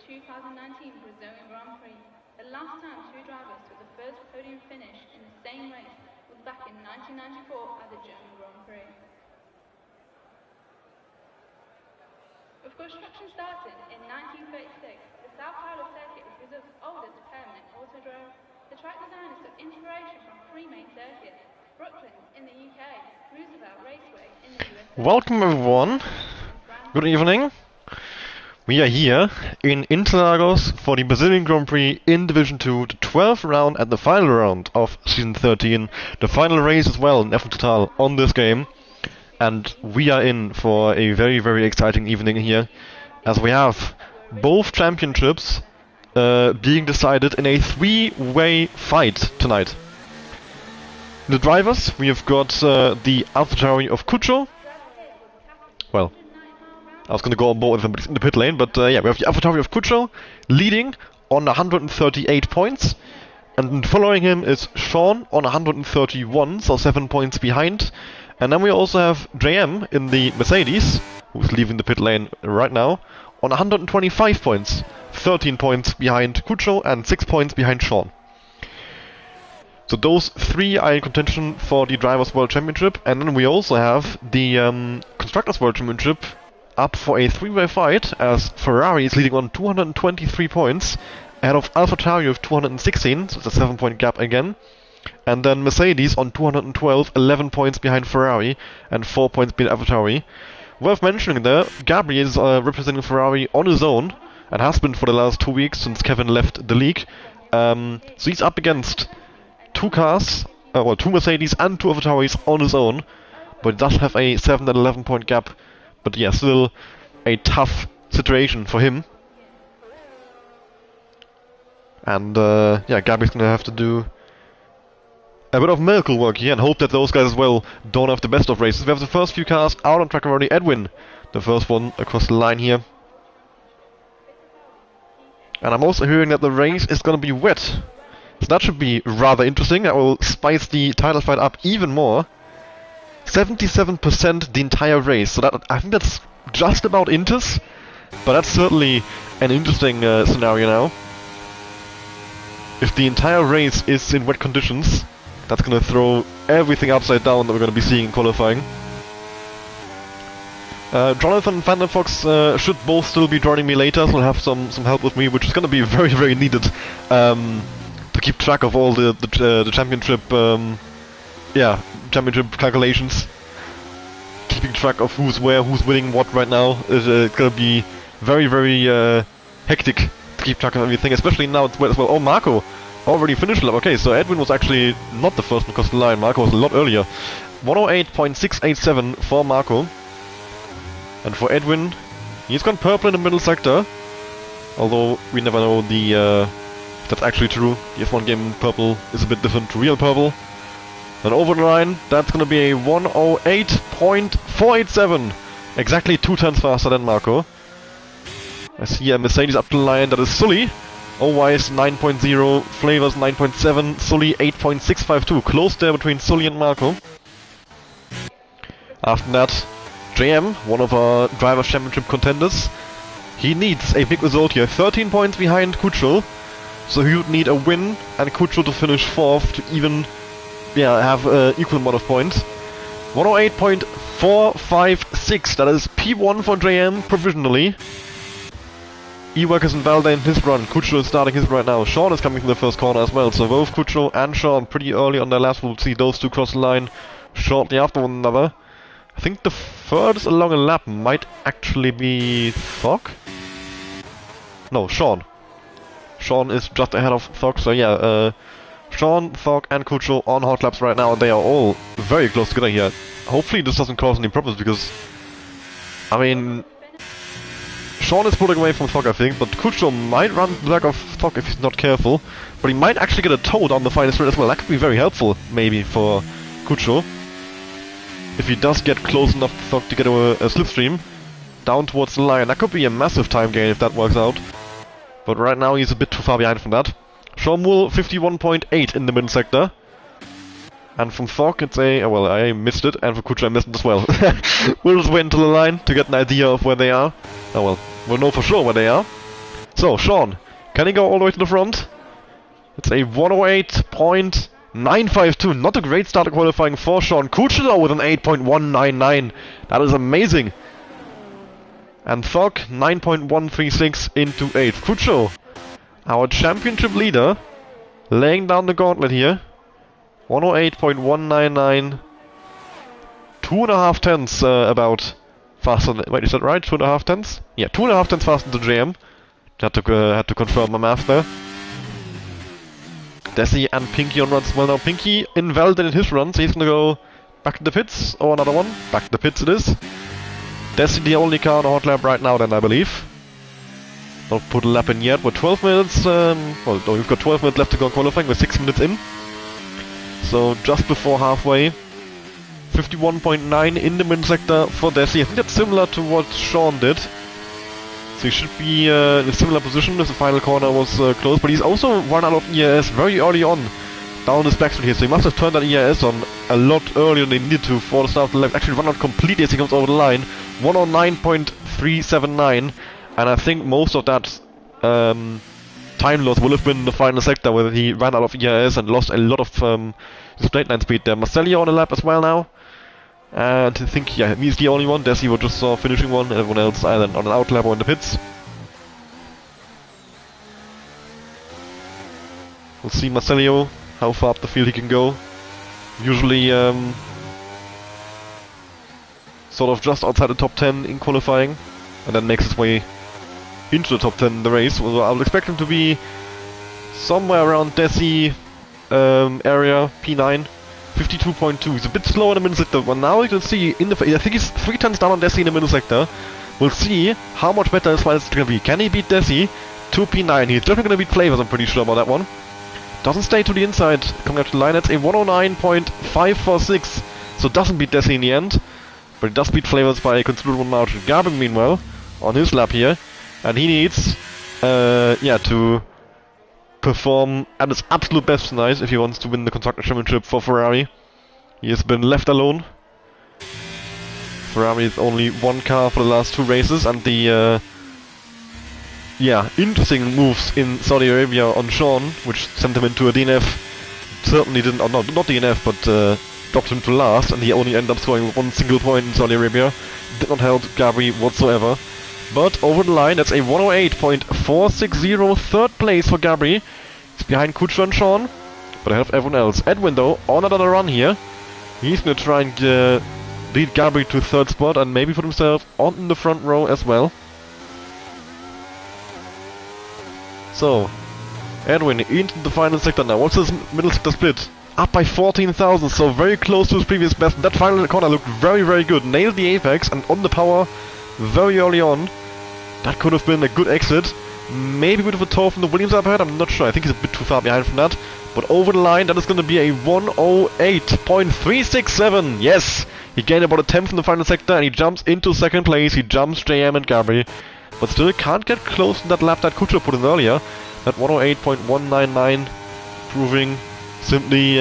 2019 Brazilian Grand Prix. The last time two drivers took the first podium finish in the same race was back in 1994 at the German Grand Prix. With construction starting in 1936, the Sao Paulo circuit was Brazil's oldest permanent autodrome. The track designers took inspiration from three main circuits: Brooklyn in the UK, Roosevelt Raceway in the USA. Welcome everyone. Good evening. We are here in Interlagos for the Brazilian Grand Prix in Division 2, the 12th round and the final round of Season 13. The final race as well in F1 Total on this game. And we are in for a very, very exciting evening here, as we have both championships being decided in a three-way fight tonight. The drivers, we have got the AlphaTauri of Cucho. Well, I was going to go on board with them in the pit lane, but yeah, we have the AlphaTauri of Cucho leading on 138 points. And following him is Sean on 131, so 7 points behind. And then we also have JM in the Mercedes, who's leaving the pit lane right now, on 125 points. 13 points behind Cucho and 6 points behind Sean. So those three are in contention for the Drivers' World Championship. And then we also have the Constructors' World Championship up for a three-way fight, as Ferrari is leading on 223 points, ahead of AlphaTauri with 216, so it's a 7-point gap again. And then Mercedes on 212, 11 points behind Ferrari, and 4 points behind AlphaTauri. Worth mentioning there, Gabri is representing Ferrari on his own, and has been for the last 2 weeks since Kevin left the league. So he's up against two cars, two Mercedes and two AlphaTauris on his own, but he does have a 7 and 11 point gap. But yeah, still a tough situation for him. And yeah, Gabri's gonna have to do a bit of miracle work here and hope that those guys as well don't have the best of races. We have the first few cars out on track already. Edwin, the first one across the line here. And I'm also hearing that the race is gonna be wet. So that should be rather interesting. That will spice the title fight up even more. 77% the entire race, so that I think that's just about Inters, but that's certainly an interesting scenario now. If the entire race is in wet conditions, that's gonna throw everything upside down that we're gonna be seeing in qualifying. Jonathan and Phantom Fox should both still be joining me later, so will have some help with me, which is gonna be very, very needed to keep track of all the championship championship calculations. Keeping track of who's where, who's winning what right now is gonna be very, very hectic to keep track of everything, especially now as well. Oh, Marco already finished lap. Okay, so Edwin was actually not the first one across the line. Marco was a lot earlier. 108.687 for Marco. And for Edwin, he's gone purple in the middle sector. Although we never know if that's actually true. The F1 game purple is a bit different to real purple. And over the line, that's gonna be a 108.487. Exactly 2 turns faster than Marco. I see a Mercedes up the line, that is Sully. Owise 9.0, Flavors 9.7, Sully 8.652. Close there between Sully and Marco. After that, JM, one of our Drivers' Championship contenders. He needs a big result here. 13 points behind Cucho. So he would need a win and Cucho to finish 4th to even have equal amount of points. 108.456, that is P1 for JM provisionally. Ewak is in Valde in his run. Cucho is starting his right now. Sean is coming from the first corner as well, so both Cucho and Sean pretty early on their laps. We'll see those two cross the line shortly after one another. I think the furthest along a lap might actually be Thok? No, Sean. Sean is just ahead of Thok, so yeah, Sean, Thok and Cucho on hot laps right now, and they are all very close together here. Hopefully this doesn't cause any problems, because I mean, Sean is pulling away from Thok, I think, but Cucho might run the back of Thok if he's not careful. But he might actually get a tow down the final straight as well. That could be very helpful, maybe, for Cucho. If he does get close enough to Thok to get a slipstream down towards the line. That could be a massive time gain if that works out. But right now he's a bit too far behind from that. Sean Wool 51.8 in the middle sector. And from Thok it's a... well, I missed it, and for Cucho I missed it as well. We'll just wait until the line to get an idea of where they are. Oh well, we'll know for sure where they are. So, Sean, can he go all the way to the front? It's a 108.952. Not a great start of qualifying for Sean Kuchel with an 8.199. That is amazing. And Thog 9.136 into 8th. Kuchel, our championship leader, laying down the gauntlet here. 108.199. 2.5 tenths about faster than, wait, is that right? 2.5 tenths? Yeah, 2.5 tenths faster than JM. Had to confirm my math there. Desi and Pinky on runs. Well, now Pinky invalidated his run, so he's gonna go back to the pits, or another one. Back to the pits it is. Desi the only car on a hot lap right now then, I believe. Not put a lap in yet. We're 12 minutes, well, no, we've got 12 minutes left to go in qualifying. We're 6 minutes in. So, just before halfway. 51.9 in the middle sector for Desi. I think that's similar to what Sean did. So he should be in a similar position if the final corner was close, but he's also run out of ERS very early on down this backstreet here, so he must have turned that ERS on a lot earlier than he needed to for the start of the lap. Actually run out completely as he comes over the line. 109.379, and I think most of that time loss will have been in the final sector where he ran out of ERS and lost a lot of straight line speed there. Marcelio on the lap as well now. And I think, yeah, he's the only one. Desi was just saw finishing one, and everyone else either on an outlap or in the pits. We'll see Marcelio, how far up the field he can go. Usually, sort of just outside the top 10 in qualifying, and then makes his way into the top 10 in the race. So I would expect him to be somewhere around Desi area, P9. 52.2. He's a bit slow in the middle sector, but now you can see in the I think he's 3 tenths down on Desi in the middle sector. We'll see how much better his final is going to be. Can he beat Desi to P9? He's definitely going to beat Flavors, I'm pretty sure about that one. Doesn't stay to the inside coming up to the line. That's a 109.546. So doesn't beat Desi in the end, but it does beat Flavors by a considerable margin. Garbin, meanwhile, on his lap here, and he needs, to perform at his absolute best tonight if he wants to win the Constructor Championship for Ferrari. He has been left alone. Ferrari is only one car for the last 2 races, and the interesting moves in Saudi Arabia on Sean, which sent him into a DNF, certainly didn't, not DNF, but dropped him to last, and he only ended up scoring 1 single point in Saudi Arabia. Did not help Gabri whatsoever. But over the line, that's a 108.460, 3rd place for Gabri. He's behind Kuchel and Sean, but ahead of everyone else. Edwin, though, on another run here. He's going to try and lead Gabri to 3rd spot and maybe put himself on the front row as well. So, Edwin into the final sector now. What's his middle sector split? Up by 14,000, so very close to his previous best. That final corner looked very, very good. Nailed the apex and on the power very early on. That could have been a good exit. Maybe a bit of a tow from the Williams up ahead, I'm not sure. I think he's a bit too far behind from that. But over the line, that is going to be a 108.367. Yes! He gained about a 10th in the final sector and he jumps into 2nd place. He jumps JM and Gabri. But still can't get close to that lap that Kuchel put in earlier. That 108.199 proving simply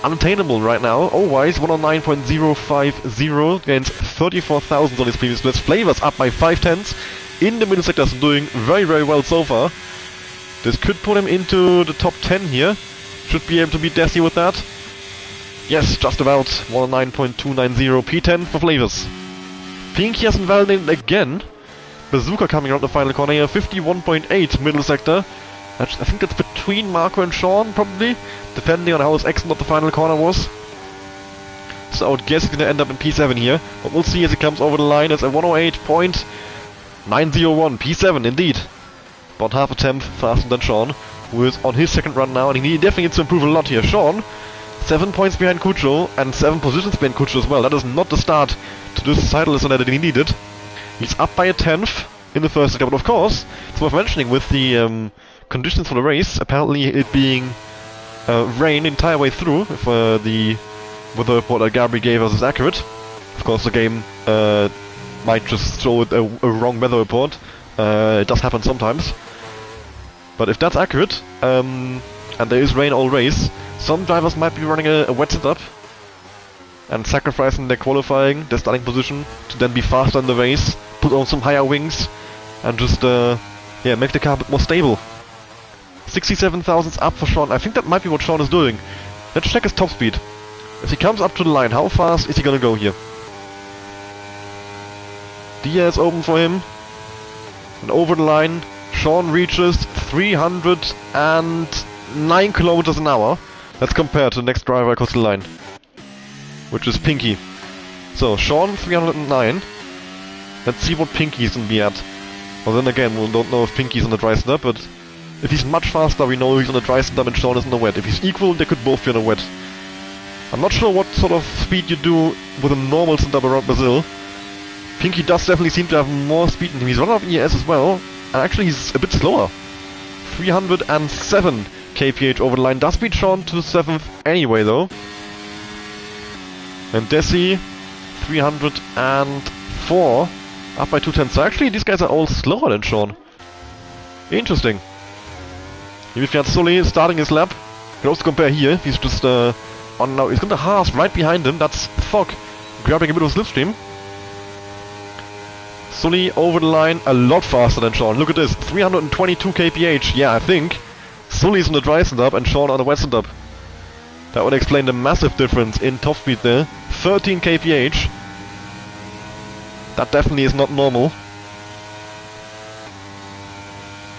unattainable right now. Otherwise, 109.050 against 34,000 on his previous splits. Flavors up by 5 tenths in the middle sector, doing very, very well so far. This could put him into the top 10 here. Should be able to beat Desi with that. Yes, just about. 109.290 P10 for Flavors. Pinky has invalidated again. Bazooka coming out the final corner here. 51.8 middle sector. I think that's between Marco and Sean, probably, depending on how his excellent the final corner was. So I would guess he's going to end up in P7 here, but we'll see as he comes over the line. It's a 108.901, P7 indeed. About half a tenth faster than Sean, who is on his 2nd run now, and he definitely needs to improve a lot here. Sean, 7 points behind Kuchel, and 7 positions behind Kuchel as well. That is not the start to this title lesson that he needed. He's up by a 10th in the first sector, but of course, it's worth mentioning with the conditions for the race, apparently it being rain entire way through, if the weather report that Gabri gave us is accurate. Of course the game might just show a wrong weather report, it does happen sometimes. But if that's accurate, and there is rain all race, some drivers might be running a wet setup and sacrificing their qualifying, their starting position, to then be faster in the race, put on some higher wings, and just Yeah, make the car a bit more stable. 67 thousandths up for Sean. I think that might be what Sean is doing. Let's check his top speed. As he comes up to the line, how fast is he gonna go here? Diaz open for him. And over the line, Sean reaches 309 kilometers an hour. Let's compare to the next driver across the line, which is Pinky. So, Sean 309. Let's see what Pinky's gonna be at. Well, then again, we don't know if Pinky's on the dry setup, but if he's much faster, we know he's on the dry setup and Sean is on the wet. If he's equal, they could both be on the wet. I'm not sure what sort of speed you do with a normal setup around Brazil. Pinky does definitely seem to have more speed than him. He's running out of ES as well, and actually he's a bit slower. 307 kph over the line. Does beat Sean to 7th anyway, though. And Desi, 304, up by 2/10. So actually, these guys are all slower than Sean. Interesting. If you had Sully starting his lap, you can also compare here. He's just on now. He's got the Haas right behind him. That's Fogg grabbing a bit of slipstream. Sully over the line a lot faster than Sean. Look at this, 322 kph. Yeah, I think Sully's on the dry setup and Sean on the wet setup. That would explain the massive difference in top speed there. 13 kph. That definitely is not normal.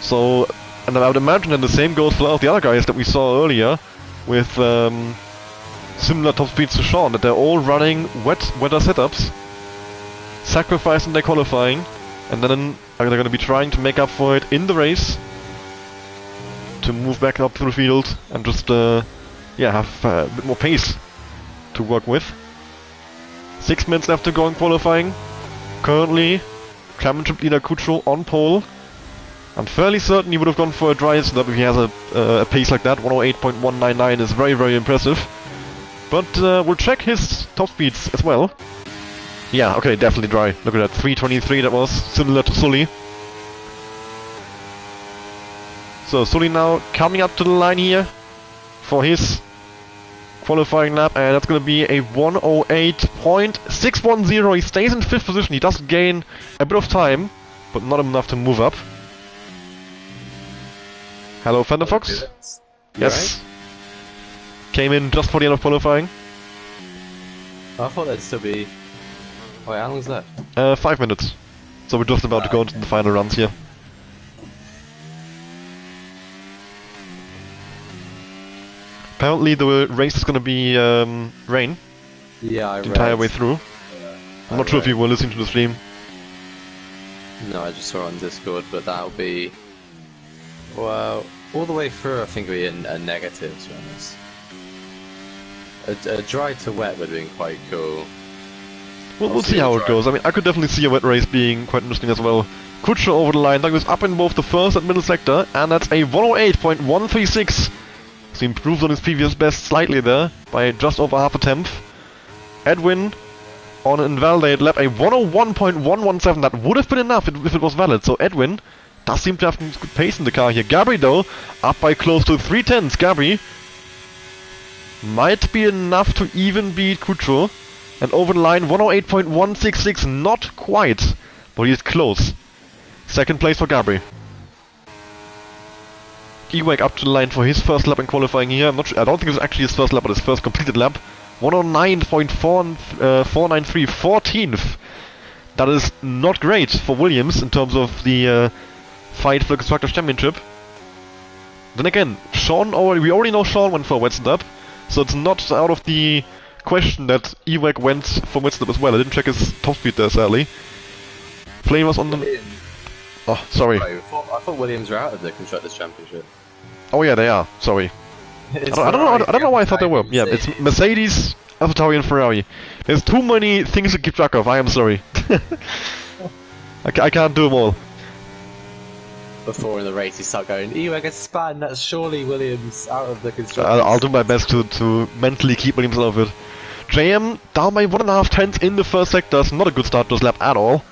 So, and I would imagine that the same goes for all of the other guys that we saw earlier with similar top speeds to Sean, that they're all running wetter setups, sacrificing their qualifying, and then they're going to be trying to make up for it in the race to move back up to the field and just yeah, have a bit more pace to work with. 6 minutes left to go in qualifying. Currently, championship leader Kucho on pole. I'm fairly certain he would have gone for a dry setup if he has a pace like that. 108.199 is very, very impressive. But we'll check his top speeds as well. Yeah, okay, definitely dry. Look at that, 323, that was similar to Sully. So Sully now coming up to the line here for his qualifying lap, and that's going to be a 108.610. He stays in 5th position. He does gain a bit of time, but not enough to move up. Hello, Thunder Fox. Yes. Right? Came in just for the end of qualifying. I thought that'd still be... Wait, how long is that? 5 minutes. So we're just about to go into the final runs here. Apparently the race is gonna be rain. Yeah, the entire way through. I'm not sure if you were listening to the stream. No, I just saw it on Discord, but that'll be... Well, all the way through I think it'll be a negative, to be honest. A dry to wet would have been quite cool. Well, we'll see how it goes. I mean, I could definitely see a wet race being quite interesting as well. Kutscher over the line, that goes up in both the first and middle sector, and that's a 108.136. So he improved on his previous best slightly there, by just over half a tenth. Edwin, on an invalidated lap, a 101.117. That would have been enough if it was valid. So Edwin does seem to have some good pace in the car here. Gabri, though, up by close to 3/10. Gabri might be enough to even beat Kutscher. And over the line, 108.166, not quite, but he is close. Second place for Gabri. Ewek up to the line for his first lap in qualifying here. I don't think it was actually his first lap, but his first completed lap. 109.493, 14th. That is not great for Williams in terms of the fight for the Constructors' Championship. Then again, we already know Sean went for a wet setup, so it's not out of the question that Ewek went for wet setup as well. I didn't check his top speed there, sadly. Flame was on the... Oh, sorry. I thought Williams were out of the Constructors' Championship. Oh yeah, they are. Sorry. I don't know why I thought they were. Yeah, it's Mercedes, AlphaTauri and Ferrari. There's too many things to keep track of, I am sorry. I can't do them all. Before in the race you start going, Ewek gets spun, that's surely Williams out of the Constructors. I'll do my best to mentally keep Williams out of it. JM down by 1.5 tenths in the first sector. It's not a good start to this lap at all.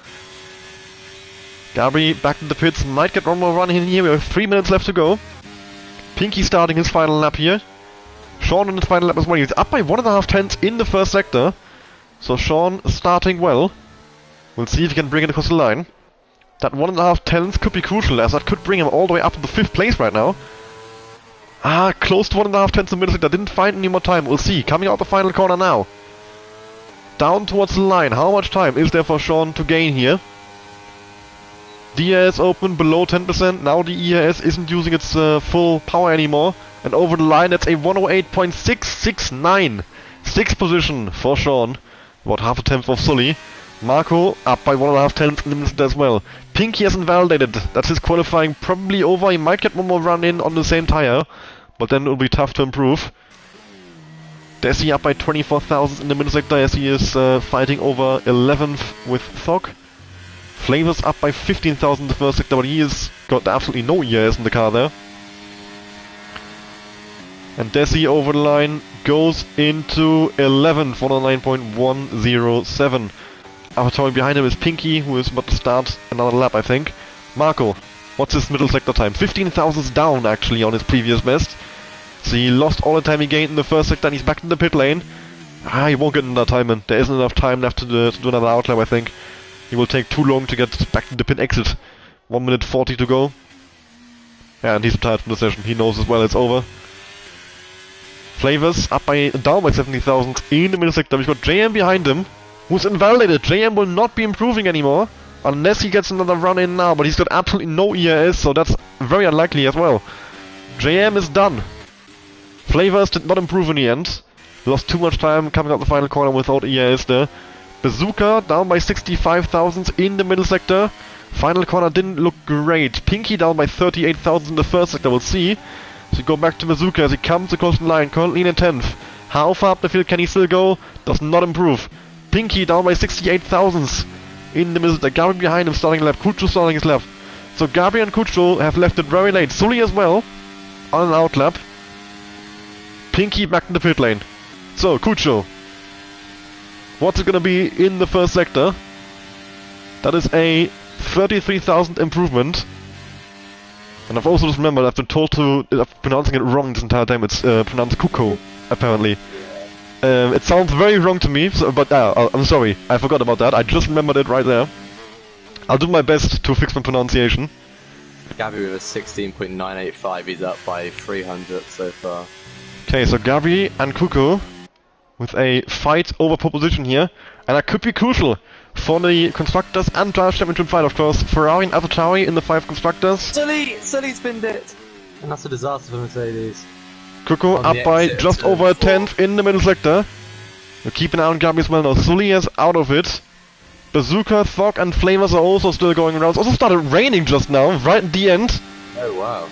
Gabri back in the pits, might get one more run in here. We have 3 minutes left to go. Pinky starting his final lap here. Sean in his final lap as well. He's up by 1.5 tenths in the first sector. So Sean starting well. We'll see if he can bring it across the line. That 1.5 tenths could be crucial, as that could bring him all the way up to the 5th place right now. Ah, close to 1.5 tenths in the middle sector, didn't find any more time, we'll see. Coming out the final corner now. Down towards the line, how much time is there for Sean to gain here? DRS open below 10%, now the ERS isn't using its full power anymore. And over the line, that's a 108.669. 6th position for Sean, about half a tenth of Sully. Marco up by 1.5 tenths in the middle as well. Pinky hasn't validated, that's his qualifying probably over. He might get one more run in on the same tire, but then it'll be tough to improve. Desi up by 24 thousandths in the middle sector as he is fighting over 11th with Thog. Flavors up by 15,000 in the first sector, but he has got absolutely no ERS in the car there. And Desi over the line goes into 11th, 109.107. Avatar behind him is Pinky, who is about to start another lap, I think. Marco, what's his middle sector time? 15 thousandths down, actually, on his previous best. So he lost all the time he gained in the first sector, and he's back in the pit lane. Ah, he won't get another time in. There isn't enough time left to do another outlap, I think. He will take too long to get back to the pit exit. 1 minute 40 to go. Yeah, and he's retired from the session. He knows as well it's over. Flavors up by down by 70,000 in the middle sector. We've got JM behind him, who's invalidated. JM will not be improving anymore unless he gets another run in now, but he's got absolutely no ERS, so that's very unlikely as well. JM is done. Flavors did not improve in the end. Lost too much time coming out the final corner without ERS there. Bazooka down by 65,000 in the middle sector. Final corner didn't look great. Pinky down by 38,000 in the first sector, we'll see. So go back to Bazooka as he comes across the line, currently in 10th. How far up the field can he still go? Does not improve. Pinky down by 68,000 in the middle. Gabri behind him starting left. Kucho starting his left. So Gabri and Kucho have left it very late. Sully as well on an outlap. Pinky back in the pit lane. So Kucho, what's it gonna be in the first sector? That is a 33,000 improvement. And I've also just remembered I've been told to... I'm pronouncing it wrong this entire time. It's pronounced Kuko, apparently. It sounds very wrong to me, so, but I'm sorry. I forgot about that. I just remembered it right there. I'll do my best to fix my pronunciation. Gabby with a 16.985. He's up by 300 so far. Okay, so Gabby and Kuko with a fight over pole position here. And that could be crucial for the Constructors and Drivers' Championship fight, of course. Ferrari and AlphaTauri in the 5 Constructors. Sully spinned it! And that's a disaster for Mercedes. Kuko up by just over a tenth in the middle sector. We'll keep an eye on Gabby as well now. Sully is out of it. Bazooka, Thog and Flavors are also still going around. It's also started raining just now, right at the end. Oh wow.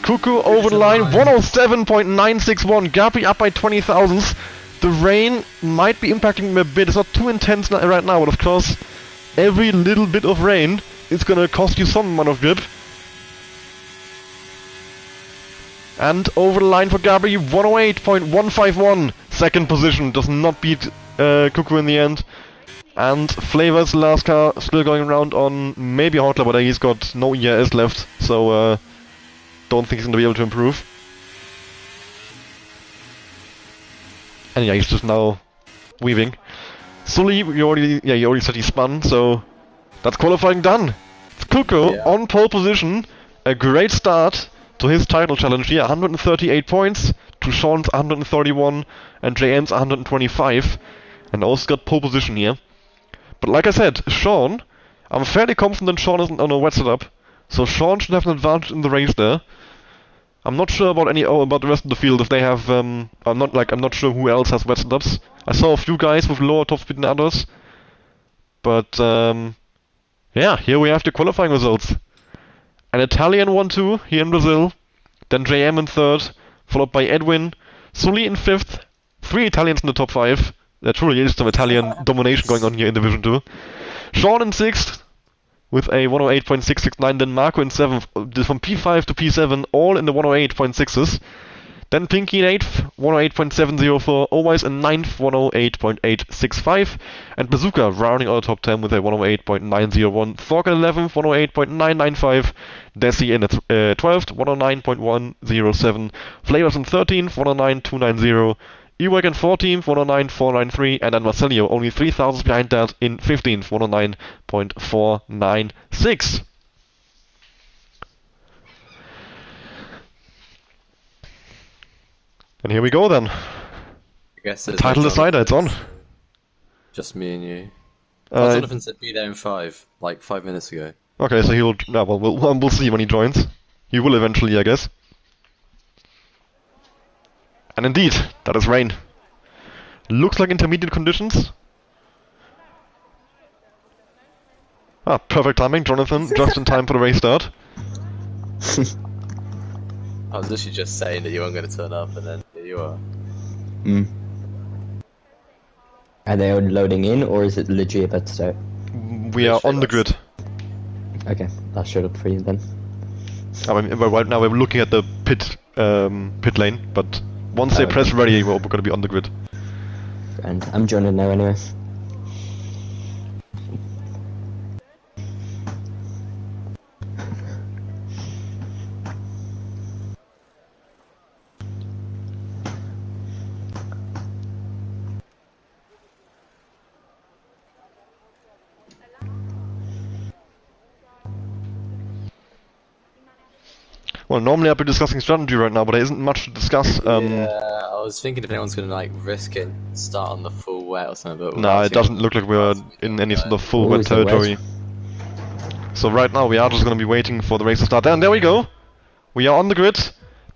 Kuko over the line, 107.961. Gabby up by 20 thousandths. The rain might be impacting him a bit. It's not too intense right now, but of course, every little bit of rain is gonna cost you some amount of grip. And over the line for Gabby, 108.151. Second position, does not beat Kuko in the end. And Flavors, last car, still going around on maybe Hortler, but he's got no ERS left, so don't think he's gonna be able to improve. And yeah, he's just now weaving. Sully, you already said he spun, so that's qualifying done. It's Kuko on pole position, a great start to his title challenge here. 138 points to Sean's 131 and JM's 125, and also got pole position here. But like I said, Sean, I'm fairly confident Sean isn't on a wet setup, so Sean should have an advantage in the race there. I'm not sure about about the rest of the field if they have. I'm not sure who else has wet setups. I saw a few guys with lower top speed than others, but yeah, here we have the qualifying results. An Italian 1-2 here in Brazil, then JM in 3rd, followed by Edwin, Sully in 5th, 3 Italians in the top 5. There truly is some Italian domination going on here in Division 2. Sean in 6th, with a 108.669, then Marco in 7th, from P5 to P7, all in the 108.6s. Then Pinky in 8th, 108.704, Always in 9th, 108.865, and Bazooka rounding out the top 10 with a 108.901, Thork in 11th, 108.995, Desi in 12th, 109.107, Flavors in 13th, 109.290, Ewek in 14th, 109.493, and then Marcelio only 3 thousandths behind that in 15th, 109.496. And here we go then. I guess The title decider, it's on. Just me and you. Uh, Jonathan said be there in 5, like 5 minutes ago. Okay, so he'll. No, well, we'll see when he joins. He will eventually, I guess. And indeed, that is rain. Looks like intermediate conditions. Ah, perfect timing, Jonathan, just in time for the race start. I was literally just saying that you weren't going to turn up, and then here you are. Hmm. Are they loading in, or is it literally about to start? We are on the grid. Okay, I'll shut up for you then. I mean, right now we're looking at the pit lane, but once they press ready, we're gonna be on the grid. And I'm joining now anyway. Well, normally I'd be discussing strategy right now, but there isn't much to discuss. Yeah, I was thinking if anyone's going to like risk it, start on the full wet or something. But Nah, it doesn't look like we're in any sort of full Oh, wet is it wet? territory. So right now we are just gonna be waiting for the race to start. And there we go! We are on the grid.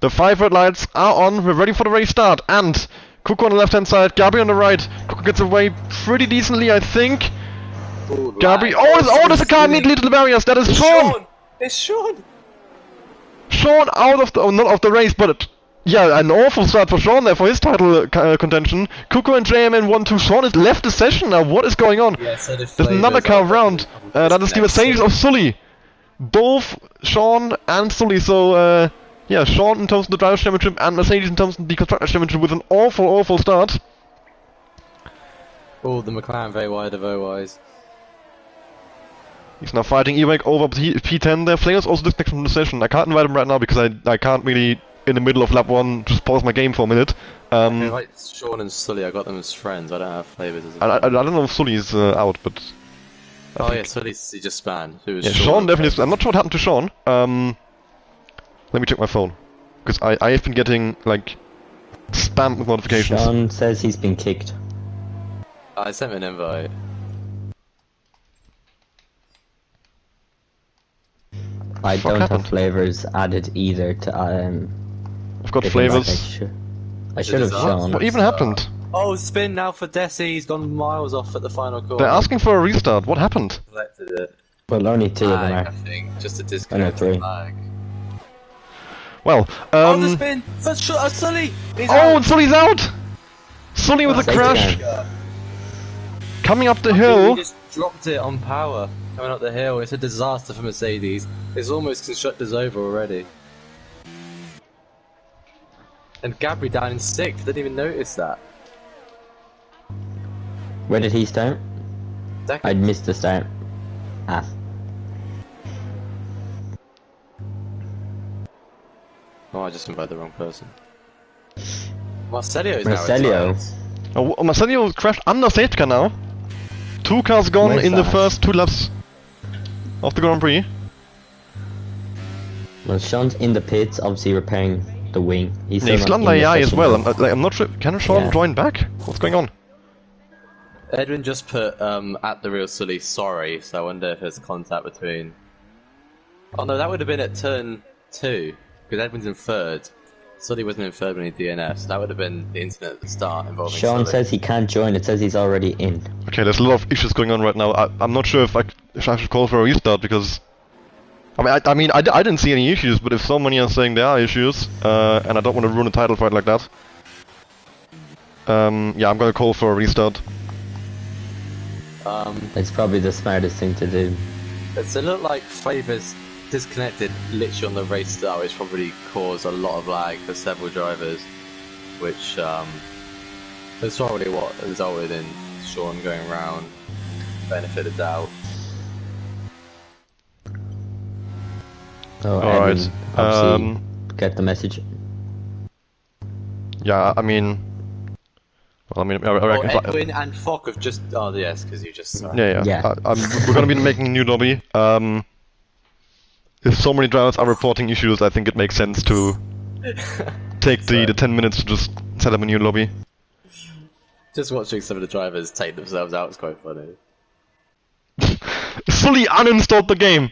The 5 red lights are on. We're ready for the race start. And Kuko on the left hand side, Gabri on the right. Kuko gets away pretty decently, I think. Gabri. Oh, there's a car immediately to the barriers. That is Sean! It's Sean! Sean out of the, not of the race, but yeah, an awful start for Sean there for his title contention. Kuko and JMN 1-2. Sean has left the session now. What is going on? Yeah, so There's another car around. That is the Mercedes of Sully. Both Sean and Sully. So yeah, Sean in terms of the Drivers' Championship and Mercedes in terms of the Constructors' Championship with an awful start. Oh, the McLaren very wide of O-wise. He's now fighting Ewek over P10 there. Flair's also disconnected from the session. I can't invite him right now because I can't really, in the middle of lap 1, just pause my game for a minute. I like Sean and Sully, I got them as friends, I don't have favours as I don't know if Sully's out, but... Oh yeah, Sully's he just spanned. Who was Yeah, Sean definitely... I'm not sure what happened to Sean. Let me check my phone. Because I have been getting, like, spammed with notifications. Sean says he's been kicked. I sent him an invite. I Fuck don't happened? have flavors added either to I've got different flavors. package. I should have disaster. shown. What even happened? Oh, spin now for Desi, he's gone miles off at the final corner. They're asking for a restart. What happened? Selected it. Well, only 2 of them Lag, I are. think, just a Oh, no, disconnect 3. lag. Well, Oh, the spin! For Sully! He's oh, out! and Sully's out! Sully with a Safety crash! car. Coming up the He hill! just dropped it on power. Coming up the hill, it's a disaster for Mercedes. It's almost constructors over already. And Gabri down in 6th, didn't even notice that. Where did he start? Second. I'd missed the start. Ah. Oh, I just invited the wrong person. Marcelio's Marcelio. now Oh, Marcelio crashed under safety car now. 2 cars gone Nice in the that. first 2 laps of the Grand Prix. Well, Sean's in the pits, obviously repairing the wing. He's Yeah, he's still still not under in the AI as session well. though. I'm not sure. Can Sean Yeah. join back? What's going on? Edwin just put at the real Sully sorry, so I wonder if there's contact between. Oh no, that would have been at turn 2, because Edwin's in 3rd. Sully wasn't in 3rd when he DNF, so that would have been the incident at the start involving Sean Sully. says he can't join, it says he's already in. Okay, there's a lot of issues going on right now. I'm not sure if I should call for a restart because. I didn't see any issues, but if so many are saying there are issues, and I don't want to ruin a title fight like that. Yeah, I'm gonna call for a restart. It's probably the smartest thing to do. It's a look like Favour's disconnected literally on the race start, which probably caused a lot of lag for several drivers, which that's probably what resulted in Sean going round. Benefit of doubt. Oh, Alright, Edwin obviously get the message. Yeah, I mean, Well, I mean, I Oh, reckon Edwin and Fock have just. Oh, yes, because you just. Sorry. yeah. Yeah. We're gonna be making a new lobby. If so many drivers are reporting issues, I think it makes sense to take the 10 minutes to just set up a new lobby. Just watching some of the drivers take themselves out is quite funny. Fully uninstalled the game!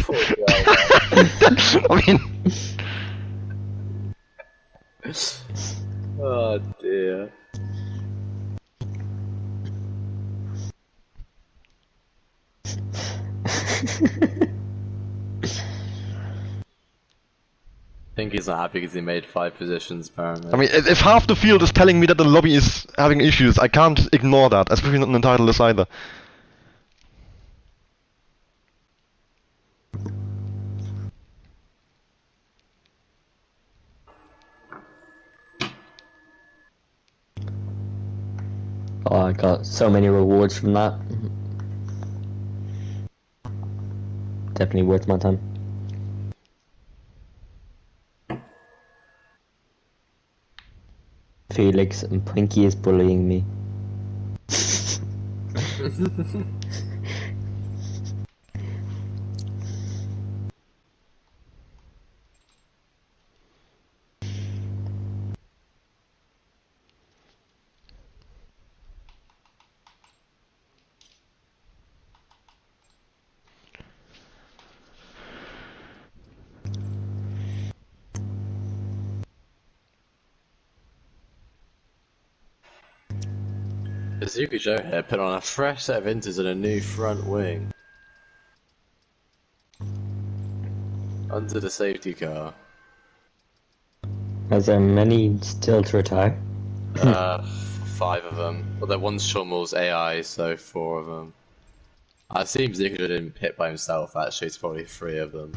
Poor guy, I mean... man. Oh dear. I think he's not happy because he made 5 positions, apparently. I mean, if half the field is telling me that the lobby is having issues, I can't ignore that, especially not in the title list either. Oh, I got so many rewards from that. Definitely worth my time. Felix and Pinky is bullying me. Suzuki Joe here put on a fresh set of inters and a new front wing. Under the safety car. Is there many still to retire? 5 of them. Well, there one's Schummel's AI, so 4 of them. I assume Zuko didn't pit by himself, actually, it's probably 3 of them.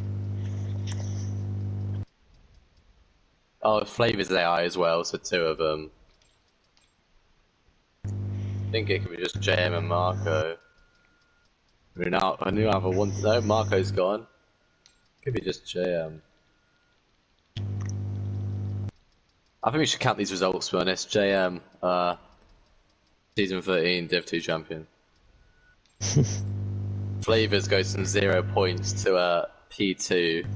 Oh, Flavor's AI as well, so 2 of them. I think it could be just JM and Marco. I knew I have a 1. No, Marco's gone. Could be just JM. I think we should count these results, to be honest. JM, Season 13 Div 2 champion. Flavors goes from 0 points to P2.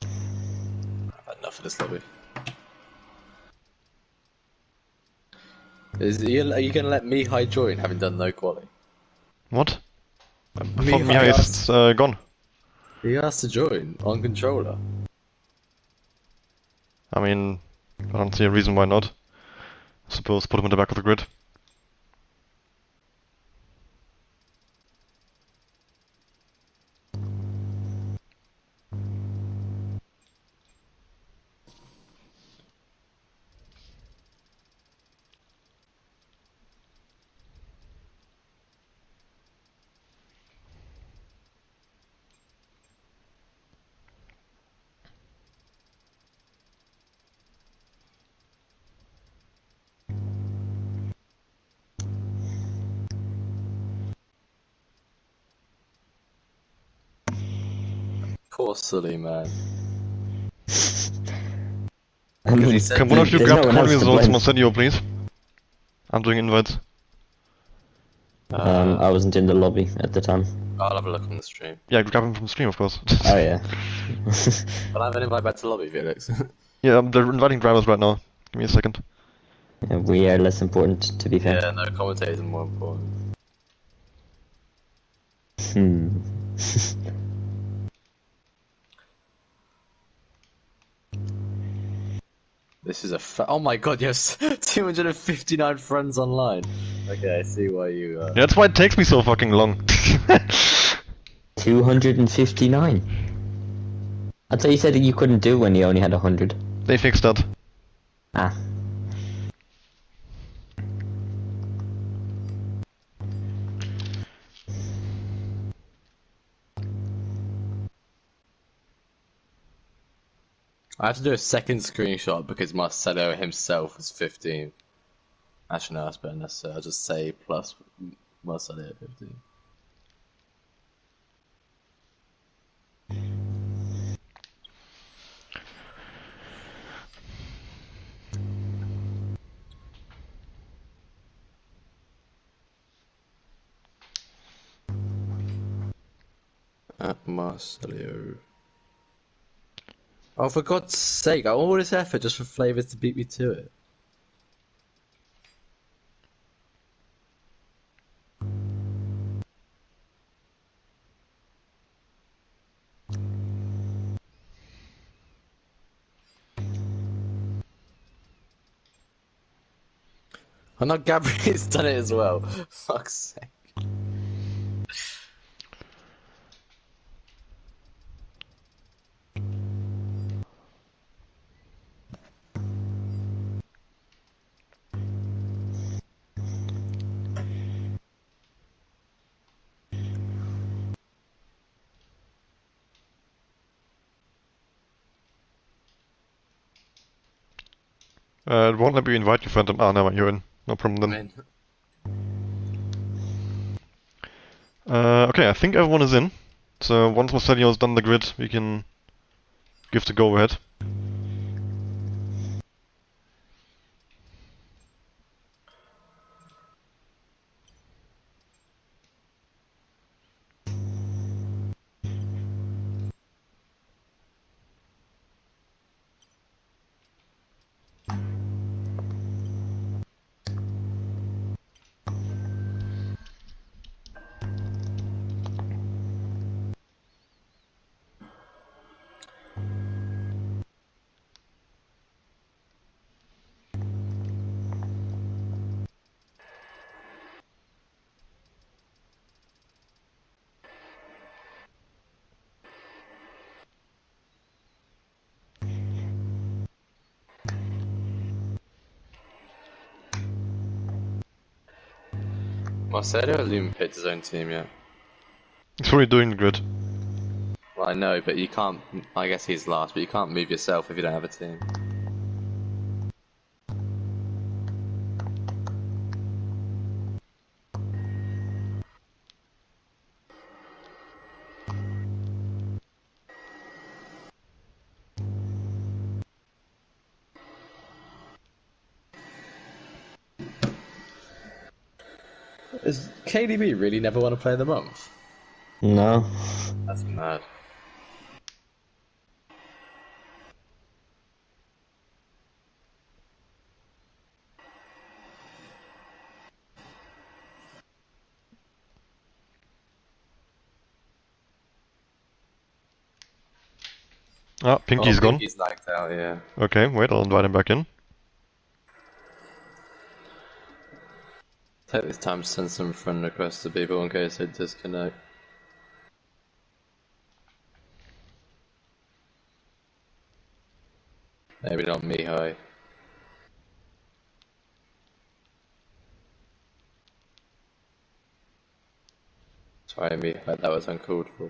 I've had enough of this lobby. Are you gonna let Mihai join, having done no quality? What? I thought Mihai Mihai is gone. He has to join on controller. I mean, I don't see a reason why not. I suppose put him in the back of the grid. Poor silly man. I mean, Can one of you there's grab no the one call else to results, blame. Marcelio, please? I'm doing invites. I wasn't in the lobby at the time. I'll have a look on the stream. Yeah, grab him from stream, of course. Oh yeah. I'll have an invite back to lobby, Felix. Yeah, they're inviting drivers right now. Give me a second. Yeah, we are less important, to be fair. Yeah, no, commentators are more important. Hmm. This is oh my god, you have 259 friends online. Okay, I see why you. Yeah, that's why it takes me so fucking long. 259. I thought you said that you couldn't do when you only had 100. They fixed that. Ah. I have to do a second screenshot because Marcelo himself was 15. Actually, no, that's better necessary. I'll just say plus Marcelo 15. at Marcelio. Oh, for God's sake, all this effort just for Flavors to beat me to it. Oh no, Gabriel's done it as well. Fuck's sake. It won't let me invite you, Phantom. Ah, never mind, you're in. No problem then. Okay, I think everyone is in. So once Marcelio's done the grid, we can give the go-ahead. Marcelio hasn't even picked his own team yet. He's already doing the grid. Well, I know, but you can't. I guess he's last, but you can't move yourself if you don't have a team. Does KDB really never want to play the month? No. That's mad. Ah, Pinky's gone. Pinky's lagged out, yeah. Okay, wait, I'll invite him back in. Take this time to send some friend requests to people in case they disconnect. Maybe not Mihai. Sorry, Mihai, that was uncalled for.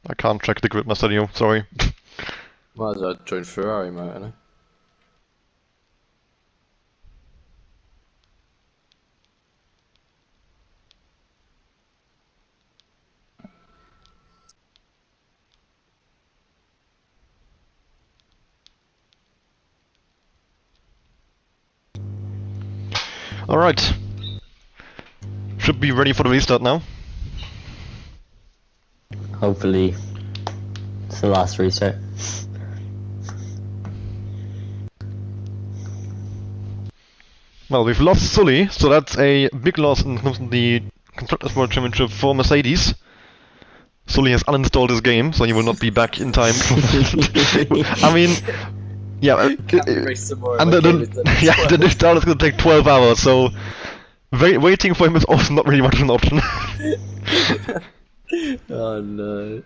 I can't track the grid, Marcelio, sorry. Might as well join Ferrari, mate, innit? Alright. Should be ready for the restart now. Hopefully, it's the last restart. Well, we've lost Sully, so that's a big loss in the Constructors' World Championship for Mercedes. Sully has uninstalled his game, so he will not be back in time. I mean, yeah, and the install is going to take 12 hours, so waiting for him is also not really much of an option. Oh no.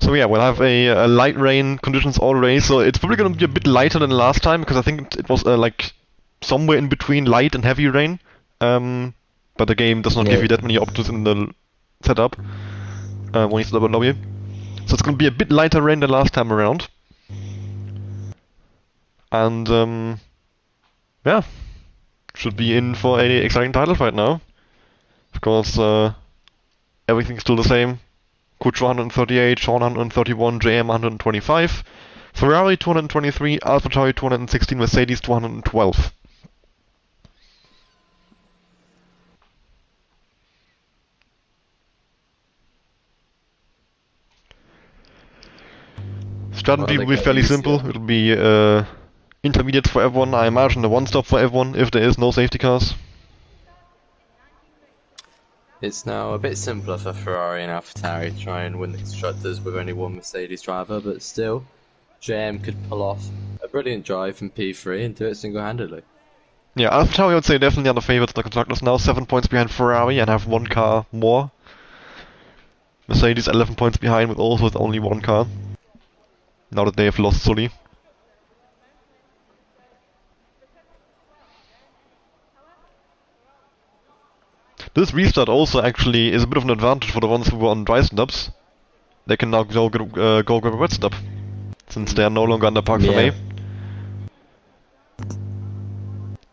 So yeah, we'll have a light rain conditions all race, so it's probably going to be a bit lighter than last time, because I think it was like somewhere in between light and heavy rain. But the game does not give you that many options in the setup when you set up a lobby. So it's going to be a bit lighter rain than last time around. And yeah, should be in for an exciting title fight now. Of course, everything's still the same. Kutscher 138, Sean 131, JM 125, Ferrari 223, AlphaTauri 216, Mercedes 212. Strategy will be fairly simple. It'll be intermediates for everyone. I imagine a one-stop for everyone if there is no safety cars. It's now a bit simpler for Ferrari and AlphaTauri to try and win the constructors with only one Mercedes driver, but still, JM could pull off a brilliant drive in P3 and do it single-handedly. Yeah, AlphaTauri I would say definitely are the favourites of the constructors now, 7 points behind Ferrari and have one car more. Mercedes 11 points behind with only one car. Now that they have lost Sully. This restart also actually is a bit of an advantage for the ones who were on dry setups. They can now go grab a wet setup, since they are no longer under Park May.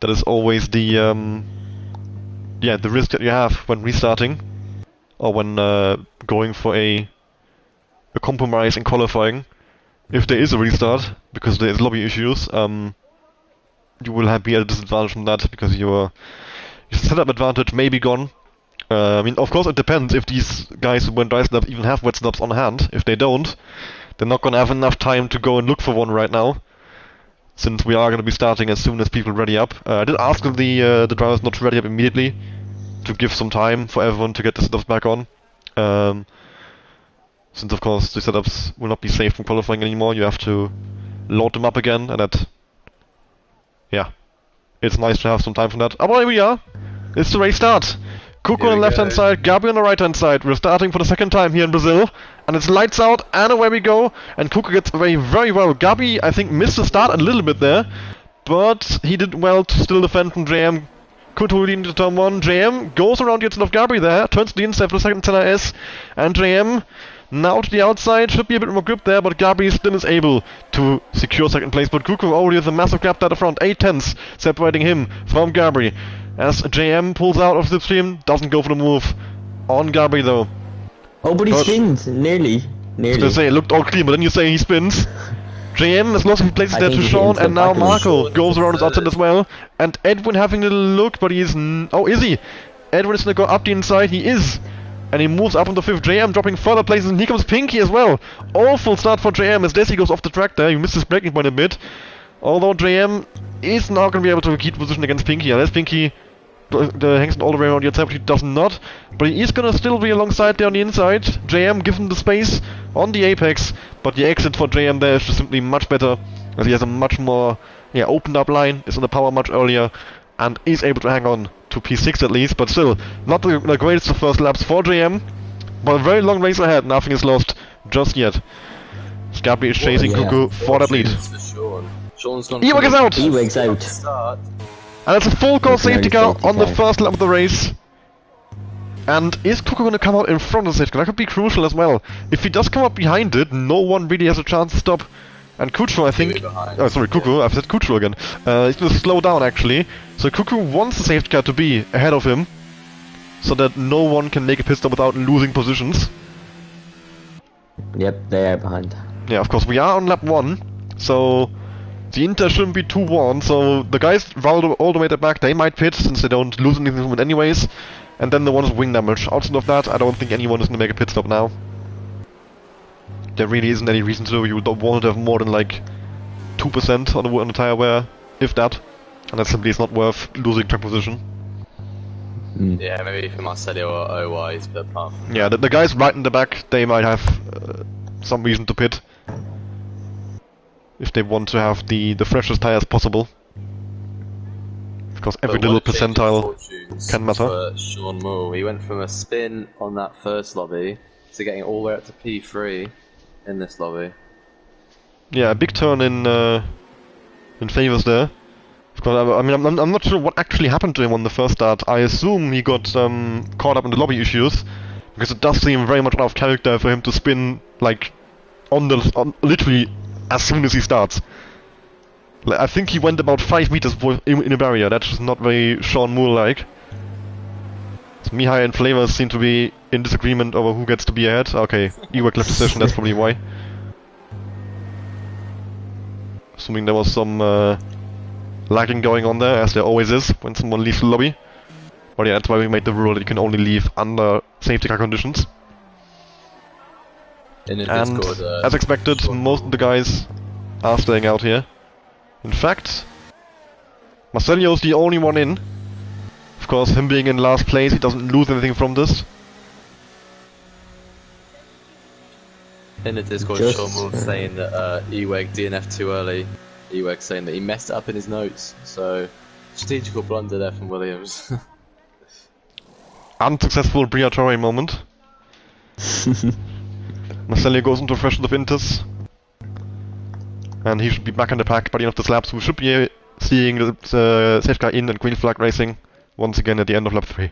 That is always the the risk that you have when restarting, or when going for a compromise in qualifying. If there is a restart, because there is lobby issues, you will be at a disadvantage from that, because your setup advantage may be gone. I mean, of course it depends if these guys who went dry setup even have wet setups on hand. If they don't, they're not gonna have enough time to go and look for one right now, since we are gonna be starting as soon as people ready up. I did ask the drivers not to ready up immediately, to give some time for everyone to get the setups back on. Since of course the setups will not be safe from qualifying anymore, you have to load them up again, and that, yeah, it's nice to have some time for that. Oh, here we are! It's the race start! Kuku on the left hand side, Gabi on the right hand side. We're starting for the second time here in Brazil, and it's lights out, and away we go, and Kuku gets away very well. Gabi, I think, missed the start a little bit there, but he did well to still defend from JM. Kuku leading to turn 1, JM goes around the inside of Gabi there, turns to the inside for the second center S, and JM now to the outside, should be a bit more grip there, but Gabi still is able to secure second place. But Kuku already has a massive gap there at the front, 8/10 separating him from Gabi. As JM pulls out of the slipstream, doesn't go for the move on Gabi though. Oh, but he spins, nearly. I say it looked all clean, but then you say he spins. JM has lost his places there to Sean, and now Marco goes around his outside as well. And Edwin having a little look, but he is... oh, is he? Edwin is gonna go up the inside, he is. And he moves up on the 5th, JM dropping further places, and here comes Pinky as well. Awful start for JM as Desi goes off the track there, he missed his braking point a bit. Although JM is now going to be able to keep position against Pinky, unless Pinky hangs all the way around the outside, but he does not. But he is going to still be alongside there on the inside. JM gives him the space on the apex, but the exit for JM there is just simply much better, as he has a much more opened up line, is on the power much earlier, and is able to hang on to P6 at least, but still, not the greatest of first laps for JM, but a very long race ahead, nothing is lost just yet. Gabi is chasing Kuku for that lead. Ewig is out! Ewig's out. And it's a full car safety car on the first lap of the race. And is Kuku going to come out in front of the safety car? That could be crucial as well. If he does come up behind it, no one really has a chance to stop. And Kuku, I think... oh, sorry, Kuku, I've said Kuku again. He's going to slow down, actually. So Kuku wants the safety car to be ahead of him, so that no one can make a pit stop without losing positions. Yep, they are behind. Yeah, of course, we are on lap 1, so The Inter shouldn't be too worn, so the guys all the way at the back, they might pit since they don't lose anything from it anyways. And then the one is wing damage. Outside of that, I don't think anyone is gonna make a pit stop now. There really isn't any reason to. You don't want to have more than like 2% on the tire wear, if that. And that simply is not worth losing track position. Yeah, maybe for Marcello or OYs, but apart from Yeah, the guys right in the back, they might have some reason to pit. If they want to have the freshest tires possible. Because every little percentile can matter. For Sean Moore, he went from a spin on that first lobby to getting all the way up to P3 in this lobby. Yeah, a big turn in favors there. Because I mean, I'm not sure what actually happened to him on the first start. I assume he got caught up in the lobby issues, because it does seem very much out of character for him to spin like on literally as soon as he starts. Like, I think he went about 5 meters in a barrier. That's just not very Sean Moore-like. So Mihai and Flavors seem to be in disagreement over who gets to be ahead. Okay, Ewek left the session, that's probably why. Assuming there was some lagging going on there, as there always is when someone leaves the lobby. But yeah, that's why we made the rule that you can only leave under safety car conditions. In the And Discord, as expected, most of the guys are staying out here. In fact, Marcelio's the only one in. Of course, him being in last place, he doesn't lose anything from this. in the Discord, Sean Moore saying that Eweg DNF too early. Eweg saying that he messed it up in his notes, so strategical blunder there from Williams. Unsuccessful Briatore moment. Marcelio goes into freshness of Inters. And he should be back in the pack by the end of this lap, so we should be seeing the safe car in and green flag racing once again at the end of lap 3.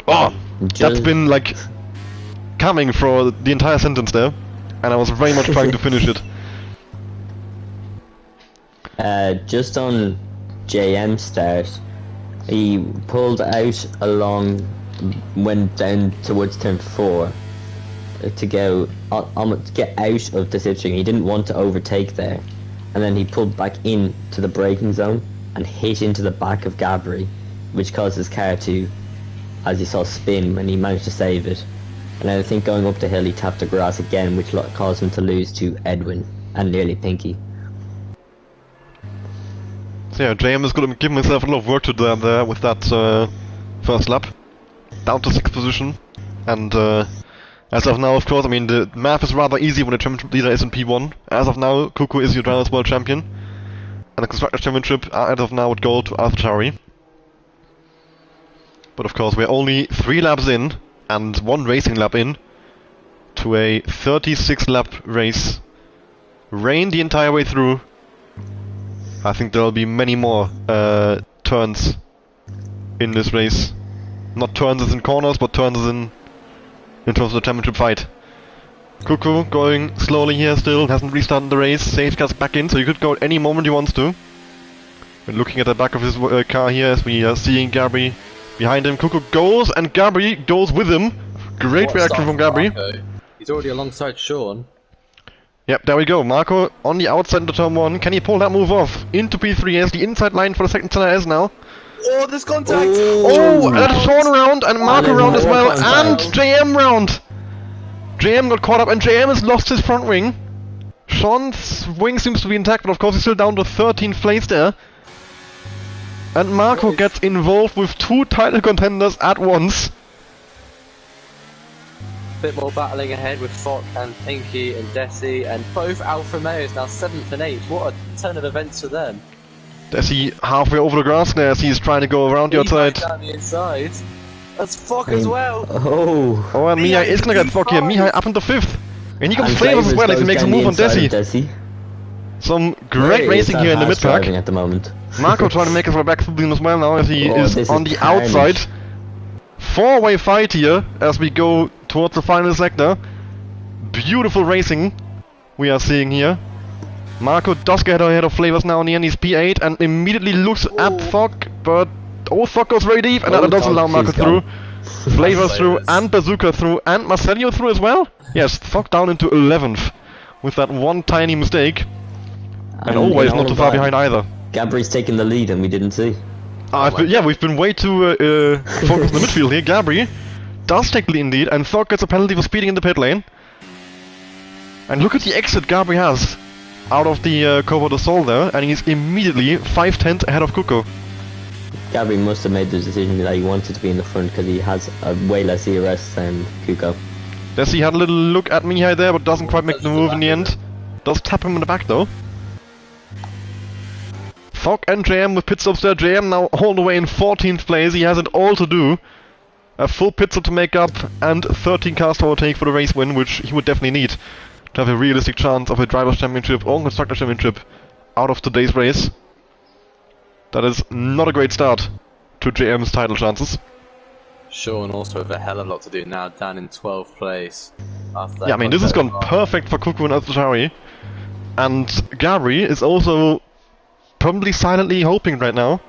Oh, that's been like coming for the entire sentence there, and I was very much trying to finish it. Just on JM start, he pulled out went down towards turn 4 to go to get out of the situation. He didn't want to overtake there, and then he pulled back in to the braking zone and hit into the back of Gabri, which caused his car to, as you saw, spin, and he managed to save it. And I think going up the hill he tapped the grass again, which caused him to lose to Edwin and nearly Pinky. So yeah, JM is going to give himself a lot of work to do there with that first lap. Down to 6th position, and as of now, of course, I mean, the math is rather easy when the championship leader is in P1. As of now, Kuku is your Drivers' World Champion, and the Constructors' Championship, as of now, would go to AlphaTauri. But of course, we're only 3 laps in, and 1 racing lap in, to a 36-lap race. Rain the entire way through. I think there'll be many more turns in this race. Not turns as in corners, but turns as in terms of the championship fight. Kuku going slowly here still, hasn't restarted the race, safety car's back in, so he could go at any moment he wants to. We're looking at the back of his car here as we are seeing Gabri behind him. Kuku goes, and Gabri goes with him. Great reaction from Gabri. Marco. He's already alongside Sean. Yep, there we go. Marco on the outside into turn 1. Can he pull that move off? Into P3 as the inside line for the second turn is now. Oh, there's contact! Oh, and Sean round, and Marco round as well, and contact. JM round! JM got caught up, and JM has lost his front wing. Sean's wing seems to be intact, but of course he's still down to 13th place there. And Marco gets involved with 2 title contenders at once. Bit more battling ahead with Fock and Pinky and Desi, and both Alfa Romeos now 7th and 8th. What a turn of events for them. Desi halfway over the grass there as he's trying to go around the outside. Down the inside. That's Fock as well. Oh, and Mihai is gonna get Fock here. Mihai up into 5th. And he got And Flavors as well if he goes makes a down move the on inside of Desi. Desi. Some great racing here in the mid-pack. At the moment. Marco trying to make his way back through as well now as he This is on the outside. 4-way fight here as we go towards the final sector. Beautiful racing we are seeing here. Marco does get ahead of Flavors now in the end. He's P8 and immediately looks at Fock, but Fock goes very deep and that doesn't allow Marco through. Flavors through and Bazooka through and Marcelio through as well. Yes, Fock down into 11th with that one tiny mistake. And always in not all too of far that, behind either. Gabri's taking the lead and we didn't see. Yeah, we've been way too focused on the midfield here. Gabri does take the lead indeed, and Thog gets a penalty for speeding in the pit lane. And look at the exit Gabri has out of the Covo de Sol there, and he's immediately 5/10 ahead of Kuko. Gabri must have made the decision that he wanted to be in the front because he has a way less ERS than Kuko. Desi had a little look at Mihai there, but doesn't quite make the move in the end. Does tap him in the back though. Thog and JM with pit stops there. JM now all the way in 14th place. He has it all to do. A full pit stop to make up and 13 cars to overtake for the race win, which he would definitely need to have a realistic chance of a Drivers' Championship or Constructors' Championship out of today's race. That is not a great start to JM's title chances. Sean also with a hell of a lot to do now, down in 12th place. Yeah, I mean, this has gone perfect for Kuko and AlphaTauri. And Gabri is also probably silently hoping right now.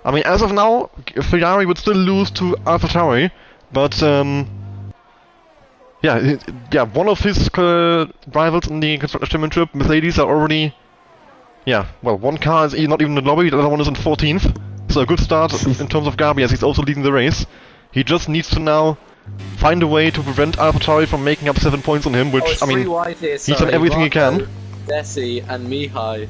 I mean, as of now, Ferrari would still lose to AlphaTauri, but yeah, one of his rivals in the Constructors' Championship, Mercedes, are already, well, one car is not even in the lobby, the other one is in 14th. So a good start in terms of Gabri, as he's also leading the race. He just needs to now find a way to prevent AlphaTauri from making up 7 points on him, which, I mean, he's done everything he can. Desi and Mihai.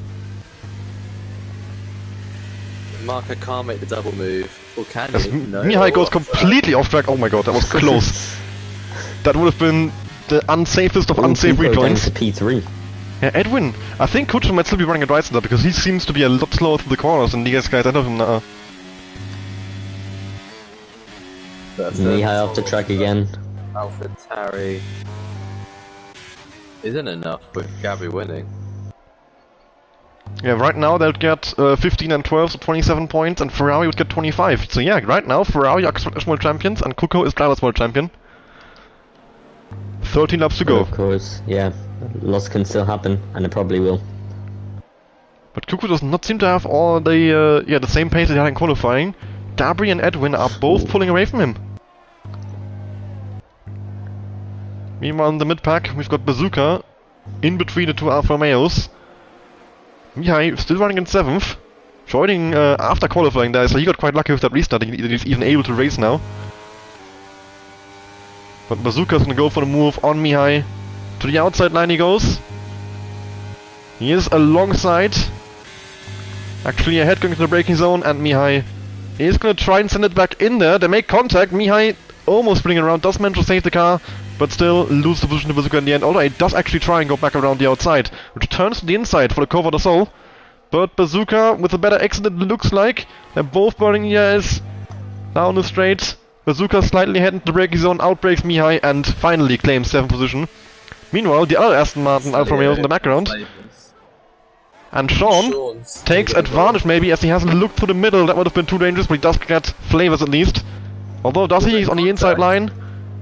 Marco can't make the double move. Or can he? No. Mihai goes completely off track. Oh my god, that was close. That would have been the unsafest of unsafe rejoins. To P3. Yeah, Edwin, I think Kucho might still be running a right center because he seems to be a lot slower through the corners than these guys ahead of him now. Mihai off the track again. AlphaTauri isn't enough with Gabri winning. Yeah, right now they'll get 15 and 12, so 27 points, and Ferrari would get 25. So yeah, right now Ferrari are Constructors' World Champions and Kuko is Drivers' World Champion. 13 laps to go. Of course, yeah. Loss can still happen, and it probably will. But Kuko does not seem to have all the the same pace that he had in qualifying. Gabri and Edwin are both pulling away from him. Meanwhile in the mid-pack we've got Bazooka in between the two Alfa Romeos. Mihai still running in 7th. Joining after qualifying there, so he got quite lucky with that restart, he's even able to race now. But Bazooka's gonna go for the move on Mihai. To the outside line he goes. He is alongside. Actually ahead going to the braking zone, and Mihai is gonna try and send it back in there. They make contact. Mihai almost spinning around, does manage to save the car, but still loses the position to Bazooka in the end. Although he does actually try and go back around the outside, which turns to the inside for the Covo de Sol. But Bazooka with a better exit, it looks like. They're both burning ERS down the straight. Bazooka slightly ahead into the braking zone, outbrakes Mihai, and finally claims 7th position. Meanwhile, the other Aston Martin Alfa Romeo in the background. And Sean takes advantage maybe, as he hasn't looked through the middle. That would have been too dangerous, but he does get Flavors at least. Although does he? He's on the inside line.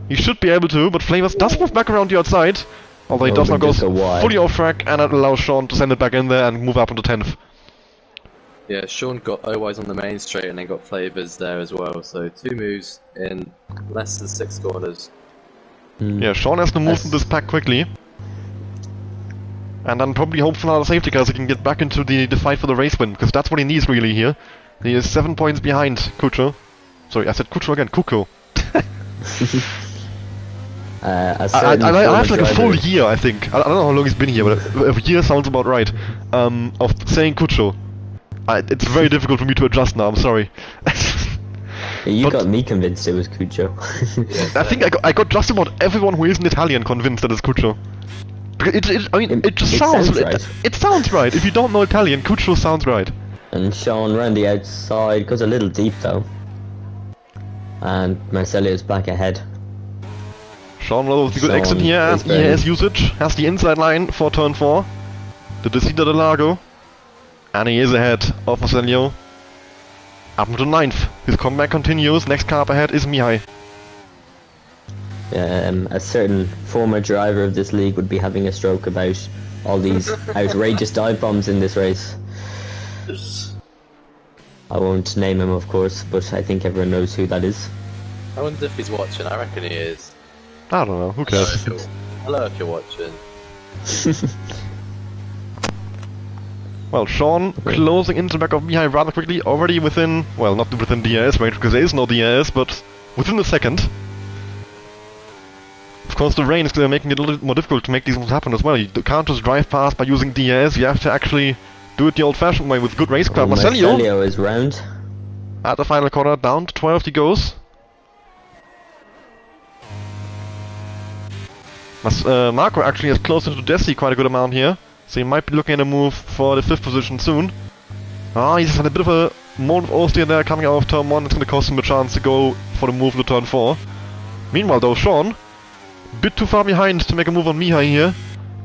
He should be able to, but Flavors does move back around the outside. Although he does not go fully off track, and that allows Sean to send it back in there and move up into 10th. Yeah, Sean got Owise on the main straight and then got Flavors there as well. So 2 moves in less than 6 corners. Yeah, Sean has to move through this pack quickly. And then probably hope for another safety car so he can get back into the fight for the race win, because that's what he needs really here. He is 7 points behind Kucho. Sorry, I said Kucho again, Kuko. I have like a full year, I think. I don't know how long he's been here, but a year sounds about right. Of saying Kucho. It's very difficult for me to adjust now, I'm sorry. You got me convinced it was Kucho. I think I got just about everyone who isn't Italian convinced that it's Kucho. It just sounds right. It sounds right. If you don't know Italian, Kucho sounds right. And Sean ran the outside, goes a little deep though. And Marcelio's back ahead. Sean with a good exit here, and EAS usage. Has the inside line for turn 4. The Descida del Lago. And he is ahead of Marcelio. Up to 9th. His comeback continues. Next car up ahead is Mihai. A certain former driver of this league would be having a stroke about all these outrageous dive bombs in this race. I won't name him, of course, but I think everyone knows who that is. I wonder if he's watching. I reckon he is. I don't know. Who cares? Hello if you're watching. Well, Sean closing into the back of Mihai rather quickly, already within, well, not within DRS range because there is no DRS, but within a second. Of course, the rain is making it a little bit more difficult to make these ones happen as well. You can't just drive past by using DRS, you have to actually do it the old-fashioned way with good race car. Marcello is round. At the final corner, down to 12th he goes. Marco actually has close into Desi quite a good amount here, so he might be looking at a move for the 5th position soon. Ah, he's had a bit of a moment of oversteer there coming out of turn 1, it's going to cost him a chance to go for the move to turn 4. Meanwhile though, Sean, a bit too far behind to make a move on Mihai here,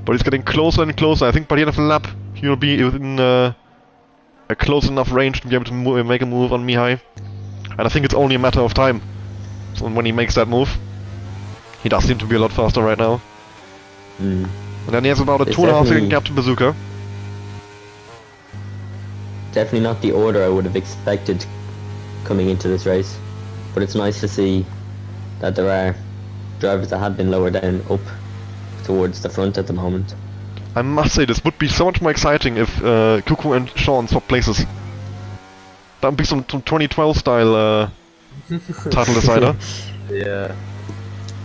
but he's getting closer and closer. I think by the end of the lap he'll be within a close enough range to be able to make a move on Mihai. And I think it's only a matter of time so when he makes that move. He does seem to be a lot faster right now. And then he has about a 2.5 second gap to Bazooka. Definitely not the order I would have expected coming into this race. But it's nice to see that there are drivers that have been lower down up towards the front at the moment. I must say, this would be so much more exciting if Kuku and Sean swap places. That would be some 2012 style title decider. Yeah.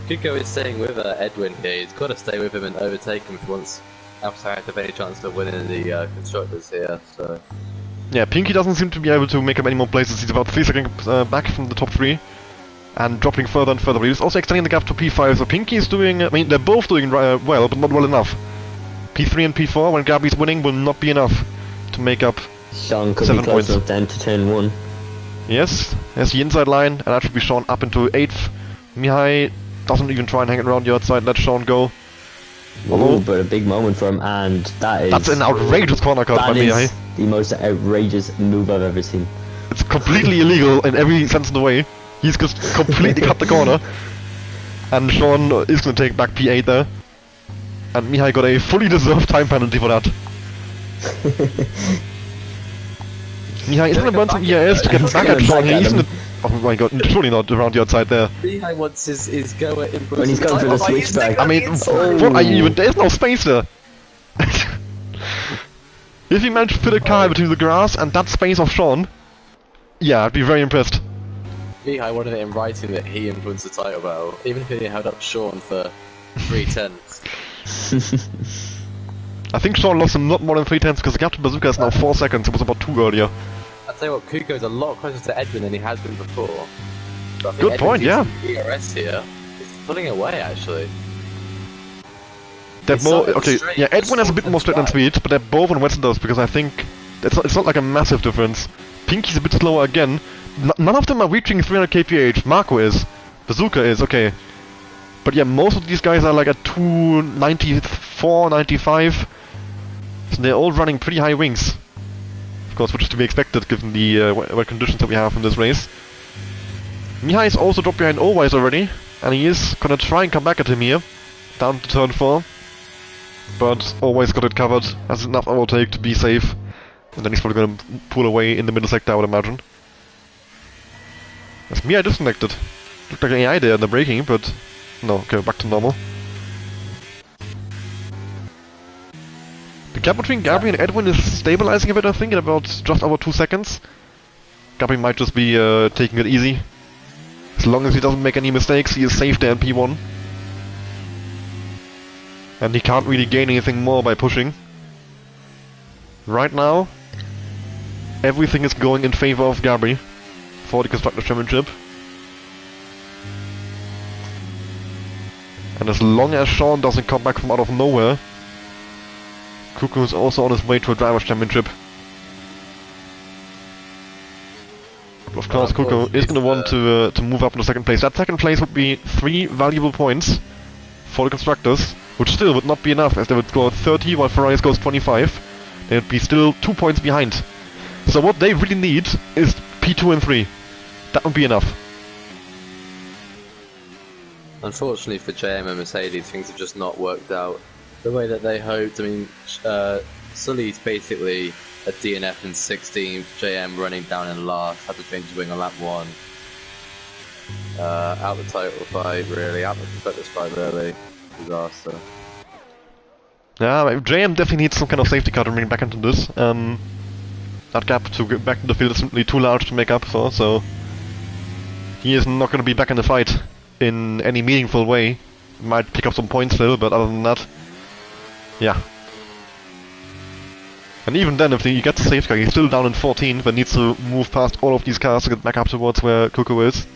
Kuko is staying with Edwin here. He's got to stay with him and overtake him if he wants outside to have any chance of winning the constructors here. So. Yeah, Pinky doesn't seem to be able to make up any more places. He's about 3 seconds back from the top 3 and dropping further and further. But he's also extending the gap to P5. So Pinky is doing. I mean, they're both doing well, but not well enough. P3 and P4, when Gabi's winning, will not be enough to make up Sean could 7 be close points. enough down to turn 1. Yes, there's the inside line, and that should be Sean up into 8th. Mihai doesn't even try and hang it around the outside, let Sean go. Ooh, but a big moment for him, and that's an outrageous corner cut by Mihai. The most outrageous move I've ever seen. It's completely illegal in every sense of the way. He's just completely cut the corner. And Sean is going to take back P8 there. And Mihai got a fully deserved time penalty for that. Mihai is going to burn some EIS to get back at Sean. He's gonna, oh my god, surely not around the outside there. Mihai wants his go at input. When he's going for the switchback. I mean, what are you even? There's no space there. If he managed to fit a car between the grass and that space of Sean, yeah, I'd be very impressed. Mihai wanted it in writing that he influenced the title battle, even if he held up Sean for 3/10. I think Sean lost him not more than 3/10 because the gap to Bazooka is now 4 seconds, it was about 2 earlier. I'll tell you what, Kuko's a lot closer to Edwin than he has been before. So I think Good point, yeah. DRS here is pulling away actually. They're more, okay, yeah, Edwin has a bit more straight line speed, but they're both on Westenders because I think it's not like a massive difference. Pinky's a bit slower again. None of them are reaching 300 kph. Marco is. Bazooka is, okay. But yeah, most of these guys are like at 294, 95. So they're all running pretty high wings. Of course, which is to be expected given the wet conditions that we have in this race. Mihai is also dropped behind Always already, and he is gonna try and come back at him here, down to turn 4. But Always got it covered, has enough overtake to be safe, and then he's probably gonna pull away in the middle sector, I would imagine. That's Mihai disconnected. Looked like an AI there in the braking, but no, okay, back to normal. The gap between Gabby and Edwin is stabilizing a bit, I think, in about just over 2 seconds. Gabby might just be taking it easy. As long as he doesn't make any mistakes, he is safe there in P1. And he can't really gain anything more by pushing. Right now, everything is going in favor of Gabby for the Constructors' Championship. And as long as Sean doesn't come back from out of nowhere, Kuku is also on his way to a Drivers' Championship. Of course, Kuku is going to want to move up into second place. That second place would be 3 valuable points for the Constructors, which still would not be enough, as they would score 30 while Ferrari scores 25. They would be still 2 points behind. So what they really need is P2 and 3. That would be enough. Unfortunately for JM and Mercedes, things have just not worked out the way that they hoped. I mean, Sully's basically a DNF in 16th, JM running down in last, had to change his wing on lap 1. Out the title fight, really, out the Constructors fight, really. Disaster. Yeah, JM definitely needs some kind of safety car to bring back into this. That gap to get back in the field is simply too large to make up for, so he is not going to be back in the fight in any meaningful way. Might pick up some points still, but other than that, yeah. And even then, if he gets a safety car, he's still down in 14th, but needs to move past all of these cars to get back up towards where Kuku is.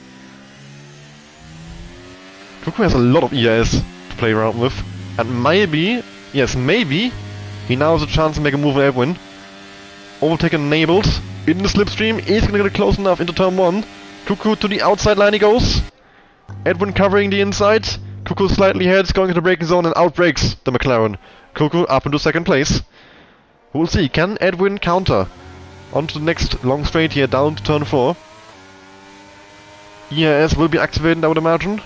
Kuku has a lot of EIS to play around with, and maybe, yes, maybe, he now has a chance to make a move on Edwin. Overtaken enabled, in the slipstream, is gonna get close enough into turn 1. Kuku to the outside line he goes. Edwin covering the inside. Kuku slightly ahead, going into the braking zone and outbrakes the McLaren. Kuku up into 2nd place. We'll see, can Edwin counter onto the next long straight here down to turn 4? EIS will be activated, I would imagine.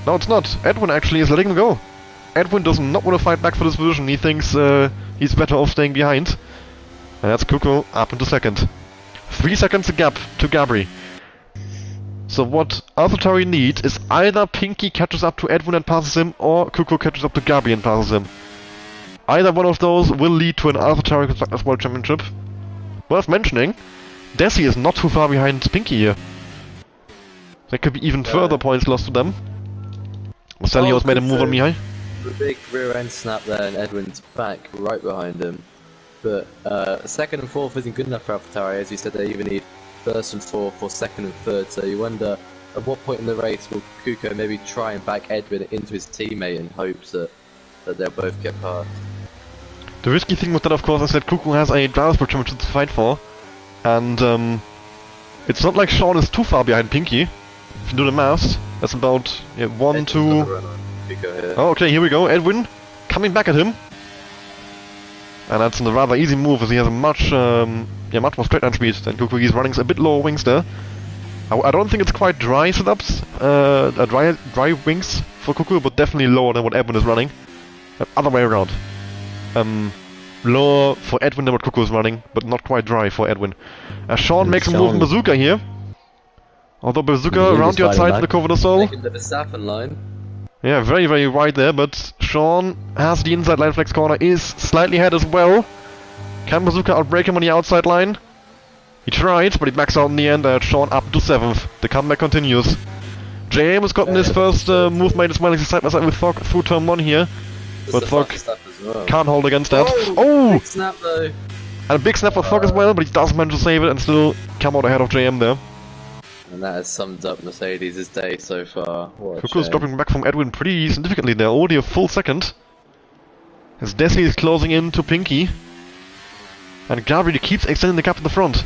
No, it's not. Edwin actually is letting him go. Edwin does not want to fight back for this position. He thinks he's better off staying behind. And that's Kuku up into 2nd. 3 seconds a gap to Gabri. So what AlphaTauri needs is either Pinky catches up to Edwin and passes him, or Kuku catches up to Gabri and passes him. Either one of those will lead to an AlphaTauri Constructors World Championship. Worth mentioning, Desi is not too far behind Pinky here. There could be even further points lost to them. Marcelio's made a move on Mihai. The big rear end snap there, and Edwin's back right behind him. But 2nd and 4th isn't good enough for AlphaTauri. As you said, they even need 1st and 4th or 2nd and 3rd. So you wonder at what point in the race will Kuko maybe try and back Edwin into his teammate in hopes that they'll both get past. The risky thing with that, of course, is that Kuku has a Drivers' World Championship to fight for. And it's not like Sean is too far behind Pinky. If you do the maths, that's about 1, 2... Oh, okay, here we go. Edwin coming back at him. And that's a rather easy move, as he has a much more straight line speed than Kuku. He's running a bit lower wings there. I don't think it's quite dry setups, dry wings for Kuku, but definitely lower than what Edwin is running. Other way around. Lower for Edwin than what Kuku is running, but not quite dry for Edwin. Sean makes a move on Bazooka here. Although Bazooka around the outside to the cover the soul. Taking the Verstappen line. Yeah, very, very wide there, but Sean has the inside line flex corner, is slightly ahead as well. Can Bazooka outbrake him on the outside line? He tried, but he backs out in the end. Sean up to 7th. The comeback continues. JM has gotten his first move made as well. He's side by side with Thog through turn 1 here. But Thog can't hold against that. Oh! Big snap though. And a big snap for Thog as well, but he does manage to save it and still come out ahead of JM there. And that has summed up Mercedes' day so far. Kuku's dropping back from Edwin pretty significantly there, already a full second. As Desi is closing in to Pinky. And Gabri keeps extending the gap in the front.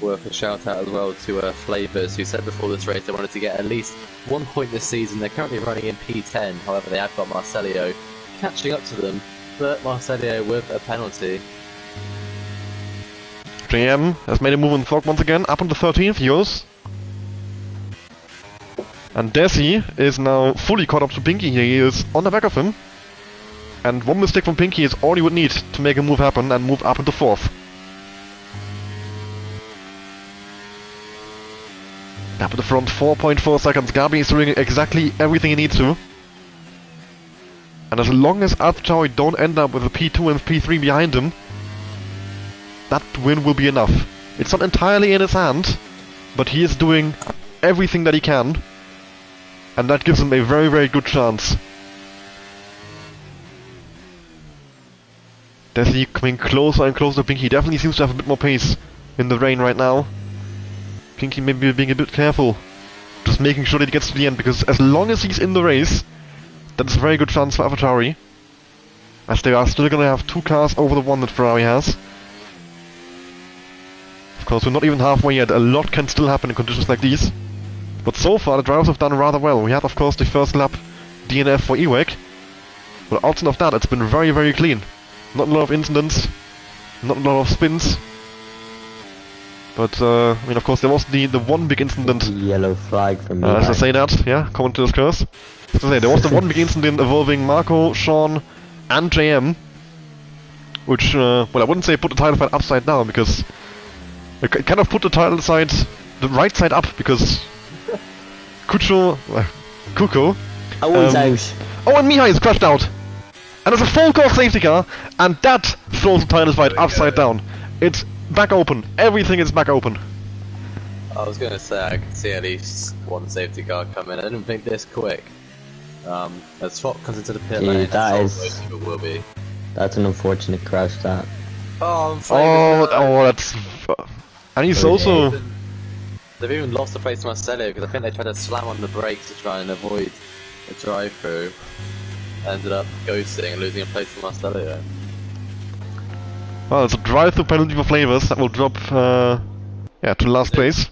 Worth a shout out as well to Flavors, who said before this race they wanted to get at least 1 point this season. They're currently running in P10, however they have got Marcelio catching up to them. But Marcelio with a penalty. JM has made a move on Thog once again, up on the 13th, yours. And Desi is now fully caught up to Pinky here, he is on the back of him. And one mistake from Pinky is all he would need to make a move happen and move up into 4th. Up at the front, 4.4 seconds, Gabi is doing exactly everything he needs to. And as long as AlphaTauri don't end up with a P2 and P3 behind him, that win will be enough. It's not entirely in his hand, but he is doing everything that he can, and that gives him a very, very good chance. Desi coming closer and closer to Pinky. He definitely seems to have a bit more pace in the rain right now. Pinky maybe being a bit careful, just making sure that he gets to the end, because as long as he's in the race, that's a very good chance for AlphaTauri, as they are still gonna have 2 cars over the one that Ferrari has. Of course, we're not even halfway yet. A lot can still happen in conditions like these. But so far, the drivers have done rather well. We had, of course, the first lap DNF for Ewek. But outside of that, it's been very, very clean. Not a lot of incidents, not a lot of spins. But, I mean, of course, there was the one big incident. Yellow flag from me. As I say that, yeah, comment to this curse. As I say, there was the one big incident involving Marco, Sean, and JM. Which, well, I wouldn't say put the title fight upside down, because it kind of put the title side, the right side up, because Kuko. Owen's out. Oh, and Mihai is crashed out. And there's a full course safety car, and that throws the tires fight upside down. It's back open. Everything is back open. I was gonna say I could see at least one safety car coming. I didn't think this quick. As Fox comes into the pit Yeah, lane, that most is- people will be. That's an unfortunate crash, that. Oh, That's. And he's also. They've even lost the place to Marcello because I think they tried to slam on the brakes to try and avoid a drive-through. Ended up ghosting and losing a place to Marcello. Well, it's a drive-through penalty for Flavors that will drop, to last place.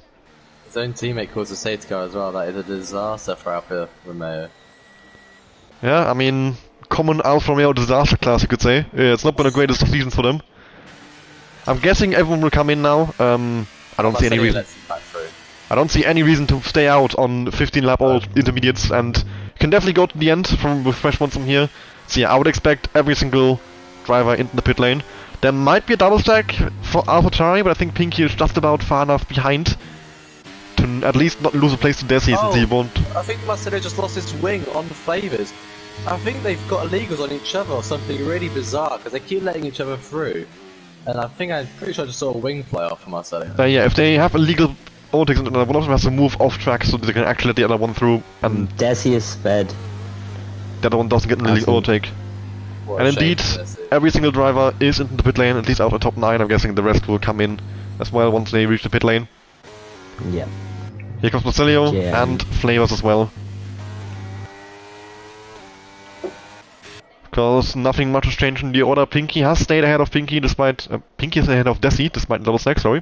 His own teammate caused a safety car as well. That is a disaster for Alfa Romeo. Yeah, I mean, common Alfa Romeo disaster class, you could say. It's not been the greatest of seasons for them. I'm guessing everyone will come in now. I don't see any reason. lets him back through. I don't see any reason to stay out on 15-lap old intermediates, and you can definitely go to the end with fresh ones from here. So yeah, I would expect every single driver into the pit lane. There might be a double stack for AlphaTauri, but I think Pinky is just about far enough behind to at least not lose a place to Desi since he won't. I think Marcello just lost his wing on the Flavors. I think they've got illegals on each other or something really bizarre because they keep letting each other through. And I'm pretty sure I just saw a wing fly off from Marcello. Yeah, if they have illegal overtakes, one of them has to move off track so that they can actually let the other one through, and Desi is sped. the other one doesn't get an illegal overtake. What a And shame indeed, for Desi. every single driver is into the pit lane, at least out of the top 9. I'm guessing the rest will come in as well once they reach the pit lane. Yeah. Here comes Marcello Yeah. and Flavors as well. Because nothing much has changed in the order. Pinky has stayed ahead of Pinky despite... Pinky is ahead of Desi despite double stack, sorry.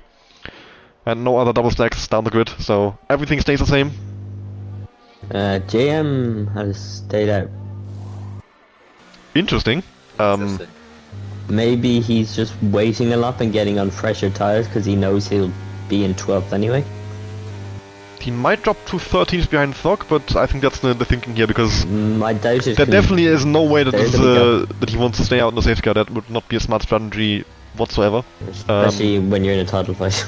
And no other double stacks down the grid, so everything stays the same. JM has stayed out. Interesting. Interesting. Maybe he's just waiting a lap and getting on fresher tires because he knows he'll be in 12th anyway. He might drop to 13th behind Thog, but I think that's the thinking here because I doubt it. there definitely is no way that, There this, we go. that he wants to stay out in the safety car. That would not be a smart strategy whatsoever. Especially when you're in a title fight.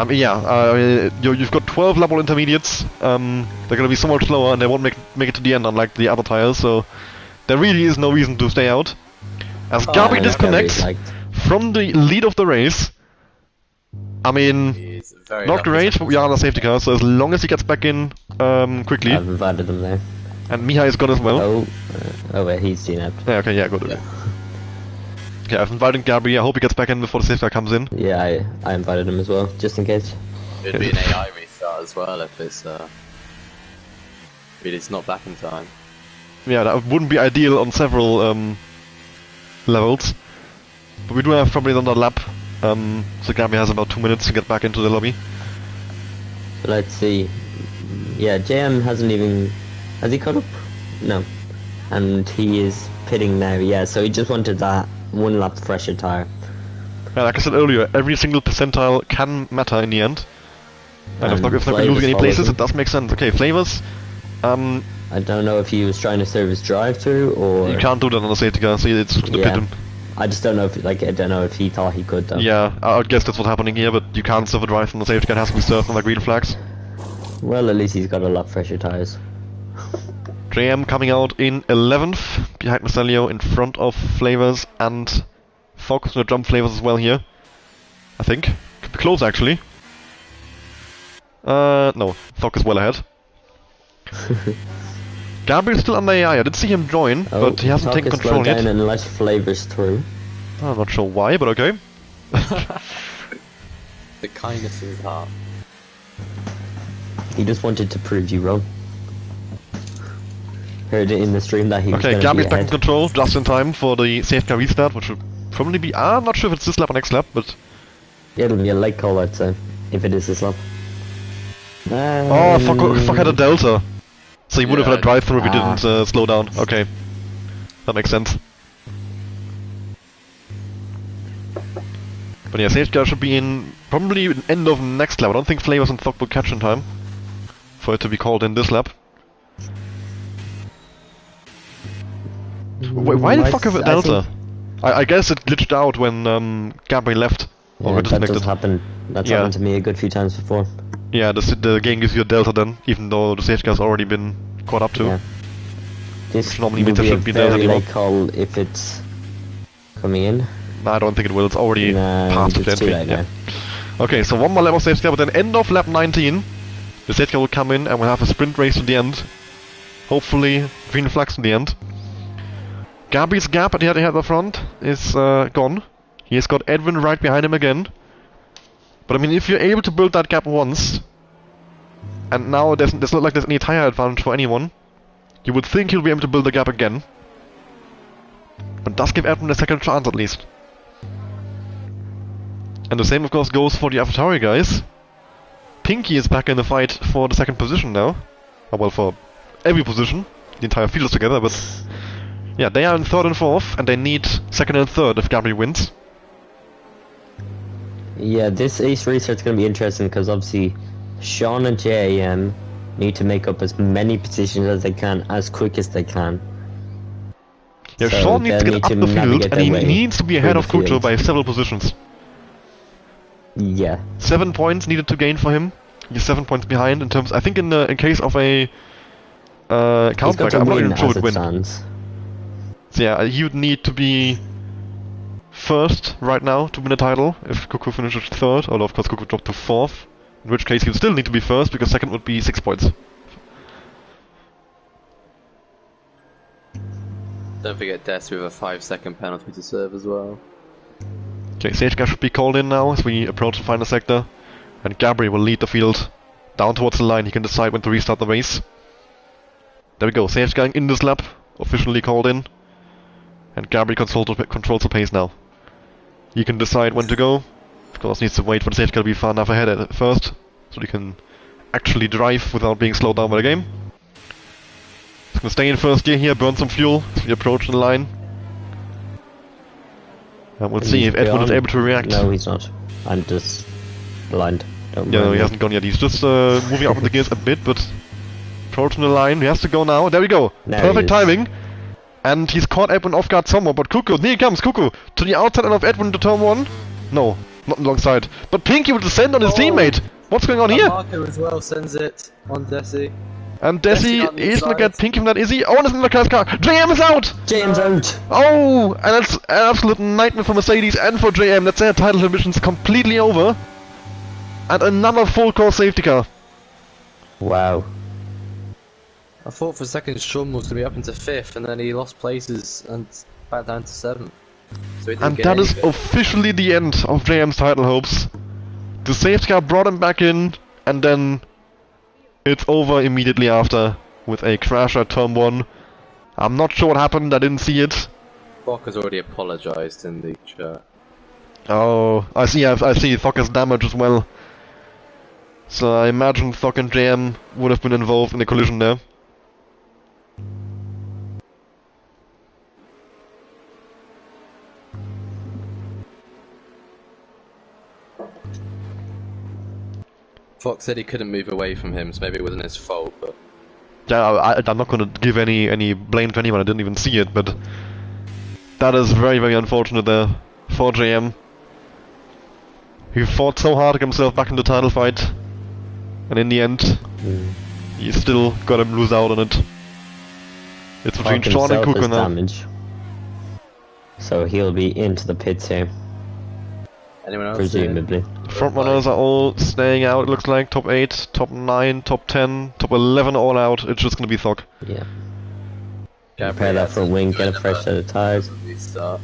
You've got 12 level intermediates. They're gonna be so much slower and they won't make it to the end unlike the other tires, so there really is no reason to stay out. As Gabi disconnects from the lead of the race, I mean, He's very not lucky great, to- but we are on a safety car, so as long as he gets back in quickly, I've invited him there. and Mihai is gone as well. Oh wait, he's seen out. Yeah, okay, yeah, good. Yeah. Okay, I've invited Gabi. I hope he gets back in before the safety car comes in. Yeah, I invited him as well, just in case. It'd be an AI restart as well if it's not back in time. Yeah, that wouldn't be ideal on several levels. But we do have probably another lap. So Gabi has about 2 minutes to get back into the lobby. So let's see. Yeah, JM hasn't even... Has he caught up? No. And he is pitting now, yeah, so he just wanted that one lap fresher tire. Yeah, like I said earlier, every single percentile can matter in the end. And if not we're Flavors losing any follows places, him. it does make sense. Okay, Flavors. I don't know if he was trying to serve his drive-through or... You can't do that on the safety car, so it's the Yeah. pit. I just don't know if, I don't know if he thought he could though. Yeah, I would guess that's what's happening here, but you can't serve a drive from the safety car, it has to be served on the green flags. Well, at least he's got a lot fresher tires. JM coming out in 11th, behind Marcello, in front of Flavors, and Fox gonna jump Flavors as well here. I think. Could be close actually. No, Fox is well ahead. Gabriel's still under AI. I did see him join, but he hasn't taken control yet. And let Flavors through. I'm not sure why, but okay. The kindness of his heart. He just wanted to prove you wrong. Heard it in the stream that he was Okay, going to be Gabriel's back in ahead. control, just in time for the safety car restart, which will probably be... I'm not sure if it's this lap or next lap, but... Yeah, it'll be a late call, I'd say, if it is this lap. Oh, fuck had a delta. So he would have had a drive-through if he Ah. didn't slow down. Okay. That makes sense. But yeah, safety car should be in probably end of next lap. I don't think Flavors and Thog will catch in time for it to be called in this lap. Why did Thog have a delta? I guess it glitched out when Gabriel left or Yeah, that disconnected. does happen. That's Yeah. happened to me a good few times before. Yeah, the game gives you a delta then, even though the safety car's already been caught up to. Yeah. This Which normally will means there be a shouldn't be delta very anymore. late call if it's coming in. I don't think it will, it's already Nah, past the it's too entry. late Yeah. now. Okay, so one more lap of safety car, but then end of lap 19, the safety car will come in and we'll have a sprint race to the end. Hopefully, green flags in the end. Gabri's gap at the front is gone. He has got Edwin right behind him again. But I mean, if you're able to build that gap once, and now it doesn't look like there's any tire advantage for anyone, you would think he'll be able to build the gap again. But does give Edwin a second chance at least. And the same of course goes for the AlphaTauri guys. Pinky is back in the fight for the second position now. Oh, well, for every position. The entire field is together, but... yeah, they are in third and fourth, and they need second and third if Gabri wins. Yeah, this ace restart is going to be interesting because obviously Sean and JM need to make up as many positions as they can, as quick as they can. Yeah, So Sean needs to they'll get need up to the field, navigate and he their way needs to be through ahead the of Kucho field. by several positions. Yeah. 7 points needed to gain for him. He's 7 points behind in terms. I think in case of a He's got countback, to I'm not win even sure as it it win. stands. So yeah, he would need to be first right now to win the title if Kuku finishes third, although of course Kuku dropped to fourth, in which case he would still need to be first because second would be 6 points. Don't forget Des with a 5-second penalty to serve as well. Okay, Sage should be called in now as we approach the final sector, and Gabri will lead the field down towards the line. He can decide when to restart the race. There we go, Sage in this lap, officially called in, and Gabri controls the pace now. He can decide when to go. Of course, needs to wait for the safety car to be far enough ahead at first, so he can actually drive without being slowed down by the game. He's gonna stay in first gear here, burn some fuel as we approach the line. And we'll see if Edwin is able to react. No, he's not. I'm just blind. Don't Yeah, no, mind he me. hasn't gone yet. He's just moving up in the gears a bit, but approaching the line. He has to go now. There we go. There he Perfect is. timing. And he's caught Edwin off guard somewhat, but Kuku, here he comes, Kuku, to the outside end of Edwin to turn one. No, not alongside. But Pinky will descend on his teammate. What's going on here? Marco as well sends it on Desi. And Desi Desi on the is gonna get inside. Pinky from that, is he? Oh, and it's in the car. JM is out! James out! Oh, and that's an absolute nightmare for Mercedes and for JM. That's their title mission's completely over. And another full course safety car. Wow. I thought for a second Sean was going to be up into 5th, and then he lost places and back down to 7th. So he didn't And get that is anything. officially the end of JM's title hopes. The safety car brought him back in, and then it's over immediately after with a crash at turn 1. I'm not sure what happened, I didn't see it. Bok has already apologised in the chat. Oh, I see Thok has damage as well. So I imagine Thok and JM would have been involved in the collision there. Fox said he couldn't move away from him, so maybe it wasn't his fault, but... Yeah, I'm not gonna give any blame to anyone, I didn't even see it, but... that is very, very unfortunate there for JM. He fought so hard to get himself back in the title fight, and in the end, he still got him lose out on it. It's between Hawk Sean and himself Kuku is now. damaged. So he'll be into the pits here, Anyone else? presumably. Front runners are all staying out, it looks like. Top 8, top 9, top 10, top 11 all out. It's just gonna be Thok. Yeah. Gabriel Repair that has front wing, get a to fresh set of tyres. restart.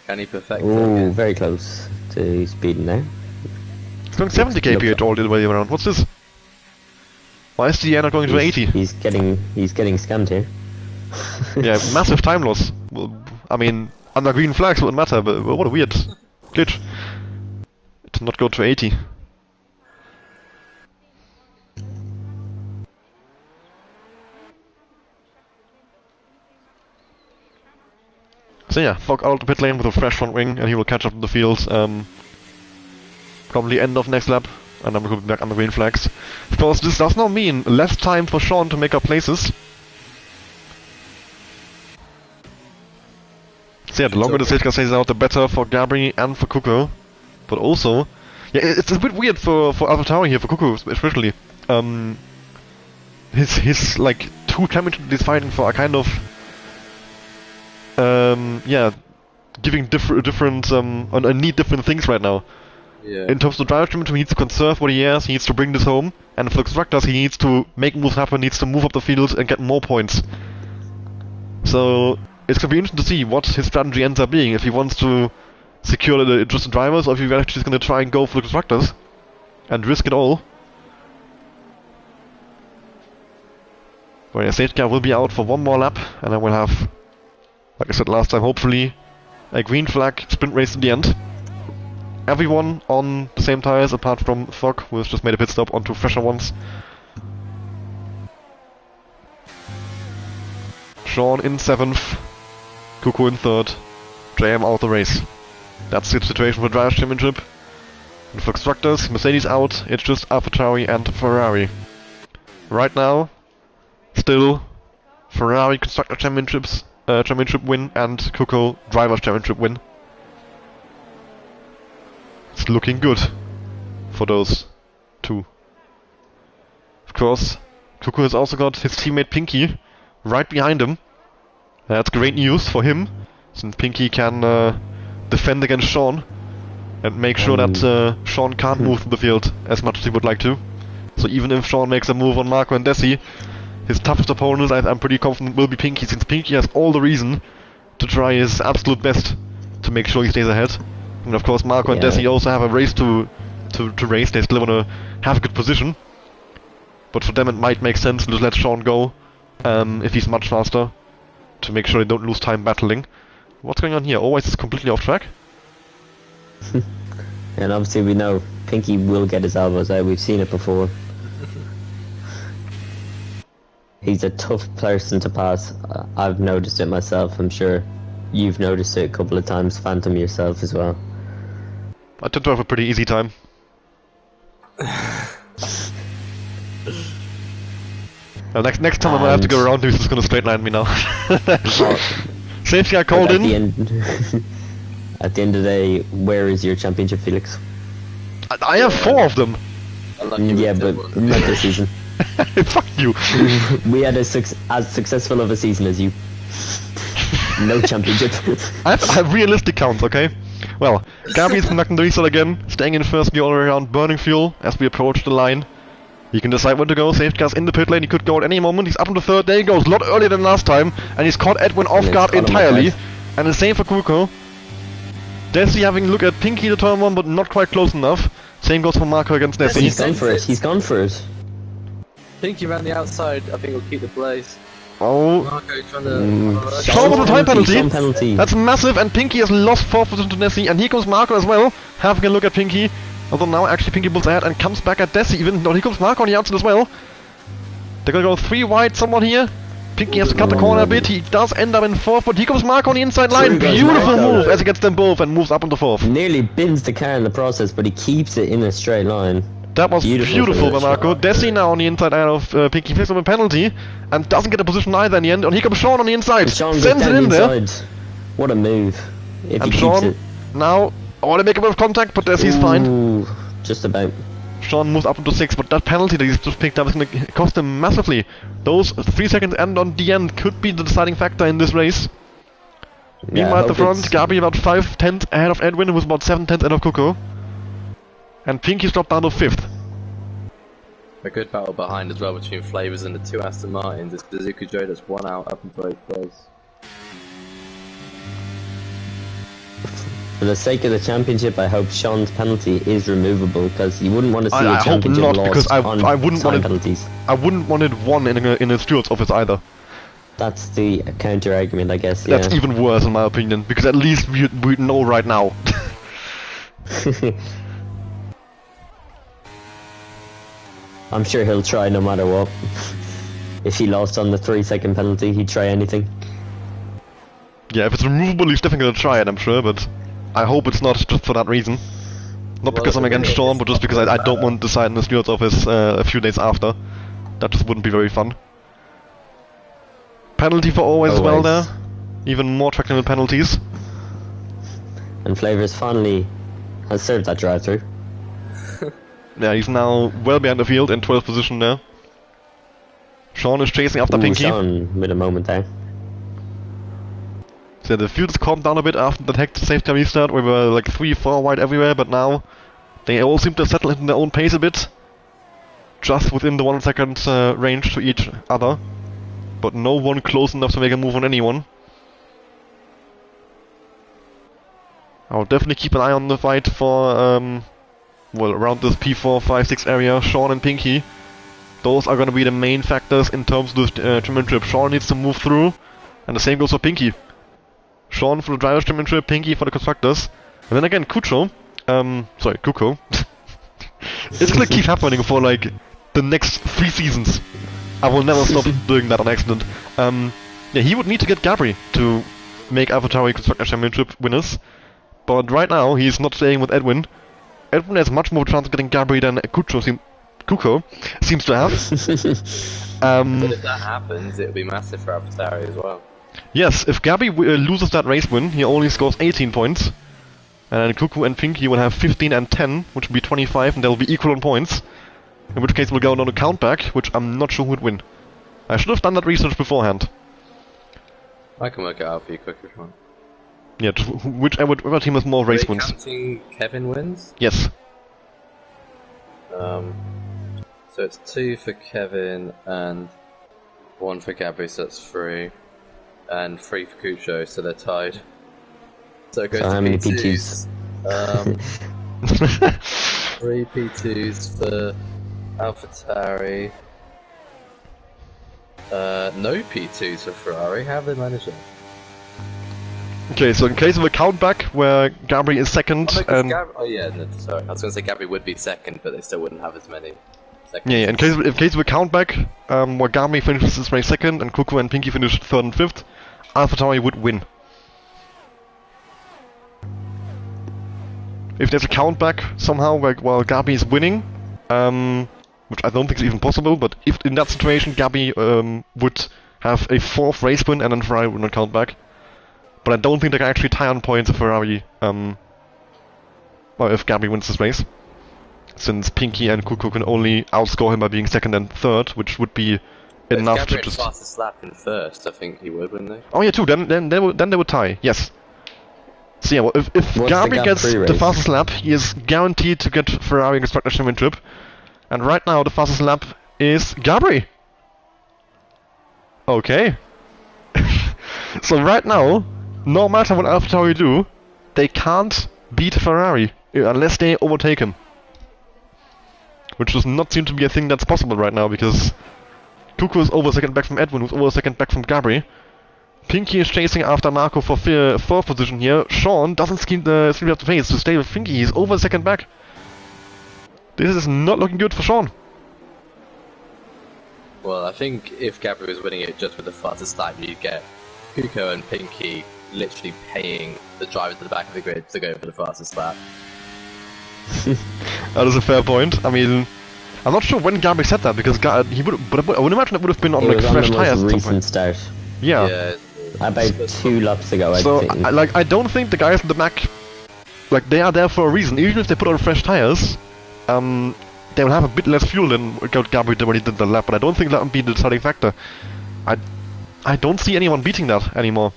Can he perfect it Ooh, again? very close to speeding now. It's going 70 kph all the way around. What's this? Why is the not going to 80? He's getting scammed here. Yeah, massive time loss. Well, I mean, under green flags wouldn't matter, but what a weird glitch. To not go to 80. So yeah, Thok out of the pit lane with a fresh front wing, and he will catch up in the field. Probably end of next lap, and then we'll be back on the green flags. Of course, this does not mean less time for Sean to make up places. So yeah, the longer the safety car stays out, the better for Gabri and for Kuko. But also, Yeah, it's a bit weird for AlphaTauri here, for Kuku especially. His like 2 championships he's fighting for are kind of yeah, giving different need different things right now. Yeah. In terms of the driver championship, he needs to conserve what he has, he needs to bring this home, and for the constructors, he needs to make moves happen, needs to move up the field and get more points. So it's gonna be interesting to see what his strategy ends up being, if he wants to secure just the drivers, or if he's actually just gonna try and go for the constructors and risk it all. But yeah, safety car will be out for 1 more lap, and then we'll have, like I said last time, hopefully a green flag sprint race in the end. Everyone on the same tires apart from Fogg, who has just made a pit stop onto fresher ones. Sean in 7th, Kuku in 3rd, JM out the race. That's the situation for Drivers' Championship. And for constructors, Mercedes out, it's just AlphaTauri and Ferrari. Right now, still Ferrari Constructor Championship win and Kuku Drivers' Championship win. It's looking good for those 2. Of course, Kuku has also got his teammate Pinky right behind him. That's great news for him, since Pinky can defend against Sean and make sure that Sean can't move through the field as much as he would like to. So even if Sean makes a move on Marco and Desi, his toughest opponent, I'm pretty confident, will be Pinky, since Pinky has all the reason to try his absolute best to make sure he stays ahead. And of course Marco and Desi also have a race to race, they still want to have a good position. But for them it might make sense to let Sean go, if he's much faster, to make sure they don't lose time battling. What's going on here? Always is completely off track? And obviously we know Pinky will get his elbows out, we've seen it before. He's a tough person to pass. I've noticed it myself, I'm sure you've noticed it a couple of times, Phantom yourself as well. I tend to have a pretty easy time. Well, next time I'm gonna have to go around, he's just gonna straight line me now. Safety car called in. At the end of the day, where is your championship, Felix? I have 4 of them. Yeah, but not this season. Fuck you. We had as successful of a season as you. No championship. I have realistic counts, okay? Well, Gabi's conducting the restart again, staying in first gear all around, burning fuel as we approach the line. He can decide when to go, safety car's in the pit lane, he could go at any moment, he's up on the 3rd, there he goes, a lot earlier than last time, and he's caught Edwin off guard entirely, and the same for Kuku. Desi having a look at Pinky the turn 1, but not quite close enough. Same goes for Marco against Desi. He's gone for it, he's gone for it. Pinky around the outside, I think will keep the place. Oh. Marco trying to... Sean with a time penalty. That's massive, and Pinky has lost 4th position to Desi, and here comes Marco as well, having a look at Pinky. Although now actually Pinky pulls ahead and comes back at Desi even, though here comes Marco on the outside as well. They're gonna go 3 wide somewhat here. Pinky has to cut the corner a bit, he does end up in 4th, but here comes Marco on the inside line. Beautiful move as he gets them both and moves up into 4th. Nearly bins the car in the process, but he keeps it in a straight line. That was beautiful by Marco. Desi now on the inside out of Pinky, picks up a penalty and doesn't get a position either in the end. And here comes Sean on the inside, sends it in there. What a move. If and he Sean keeps it. now, I want to make a bit of contact, but Desi's fine. Just about. Sean moves up into 6th, but that penalty that he's just picked up is going to cost him massively. Those 3 seconds end on the end could be the deciding factor in this race. Meanwhile, at the front, Gabi about 5/10 ahead of Edwin, who was about 7/10 ahead of Kuku. And Pinky's dropped down to 5th. A good battle behind as well between Flavors and the 2 Aston Martins. It's Suzuki Joe that's 1 out up into 8th place. For the sake of the championship, I hope Sean's penalty is removable, because you wouldn't want to see a championship lost, lost because I wouldn't want it, penalties. I wouldn't want it won in a steward's office either. That's the counter argument, I guess. Yeah. That's even worse in my opinion, because at least we know right now. I'm sure he'll try no matter what. If he lost on the 3-second penalty, he'd try anything. Yeah, if it's removable, he's definitely gonna try it, I'm sure, but I hope it's not just for that reason. Not because I'm against Sean, but just because I don't want to decide in the steward's office a few days after. That just wouldn't be very fun. Penalty for always as well there. Even more technical penalties. And Flavors finally has served that drive-through. Yeah, he's now well behind the field in 12th position there. Sean is chasing after Pinky. Sean with a moment there. So the field's calmed down a bit after the hectic safety restart. We were like 3-4 wide everywhere, but now they all seem to settle into their own pace a bit. Just within the 1 second range to each other. But no one close enough to make a move on anyone. I'll definitely keep an eye on the fight for, well, around this P4, 5, 6 area, Sean and Pinky. Those are going to be the main factors in terms of the championship. Sean needs to move through, and the same goes for Pinky. Sean for the Drivers' Championship, Pinky for the Constructors. And then again, Kuko. It's gonna keep happening for like the next 3 seasons. I will never stop doing that on accident. Yeah, he would need to get Gabri to make AlphaTauri Constructors Championship winners. But right now, he's not staying with Edwin. Edwin has much more chance of getting Gabri than Kuko seems to have. But if that happens, it'll be massive for AlphaTauri as well. Yes, if Gabri loses that race win, he only scores 18 points. And Kuko and Pinky will have 15 and 10, which will be 25, and they'll be equal on points. In which case we'll go on a countback, which I'm not sure who would win. I should have done that research beforehand. I can work it out for you quick if you want. Yeah, whichever team has more race wins. Counting Kevin wins? Yes. So it's 2 for Kevin and 1 for Gabri, so that's 3. And 3 for Kucho, so they're tied. So it goes to how many P2s. 3 P2s for AlphaTauri. No P2s for Ferrari. How have they managed it? Okay, so in case of a countback where Gabri is second and... Oh yeah, no, sorry. I was going to say Gabri would be second, but they still wouldn't have as many seconds. Yeah, in case of a countback where Gabri finishes this race second and Kuko and Pinky finish 3rd and 5th, AlphaTauri would win. If there's a countback somehow while Gabri is winning, which I don't think is even possible, but if in that situation Gabri would have a 4th race win and then Ferrari would not count back. But I don't think they can actually tie on points if Ferrari, well, if Gabri wins this race. Since Pinky and Kuko can only outscore him by being 2nd and 3rd, which would be enough to just... If Gabri had fastest lap in 1st, I think he would, wouldn't they? Oh yeah, too, then they would tie, yes. So yeah, well, if Gabri gets the fastest lap, he is guaranteed to get Ferrari Constructors Championship. And right now the fastest lap is Gabri! Okay. So right now, no matter what AlphaTauri do, they can't beat Ferrari unless they overtake him. Which does not seem to be a thing that's possible right now, because Kuko is over 2nd back from Edwin, who's over 2nd back from Gabri. Pinky is chasing after Marco for 4th position here. Sean doesn't seem to have the pace to stay with Pinky, he's over 2nd back. This is not looking good for Sean. Well, I think if Gabri was winning it just with the fastest lap, you'd get Kuko and Pinky literally paying the drivers at the back of the grid to go for the fastest lap. That is a fair point. I mean, I'm not sure when Gabri said that, because he would, but I would imagine it would have been on like fresh tires at some point. Start. Yeah. About 2 laps ago, I so, think. I don't think the guys in the back, like, they are there for a reason. Even if they put on fresh tires, they will have a bit less fuel than Gabri did when he did the lap, but I don't think that would be the deciding factor. I don't see anyone beating that anymore.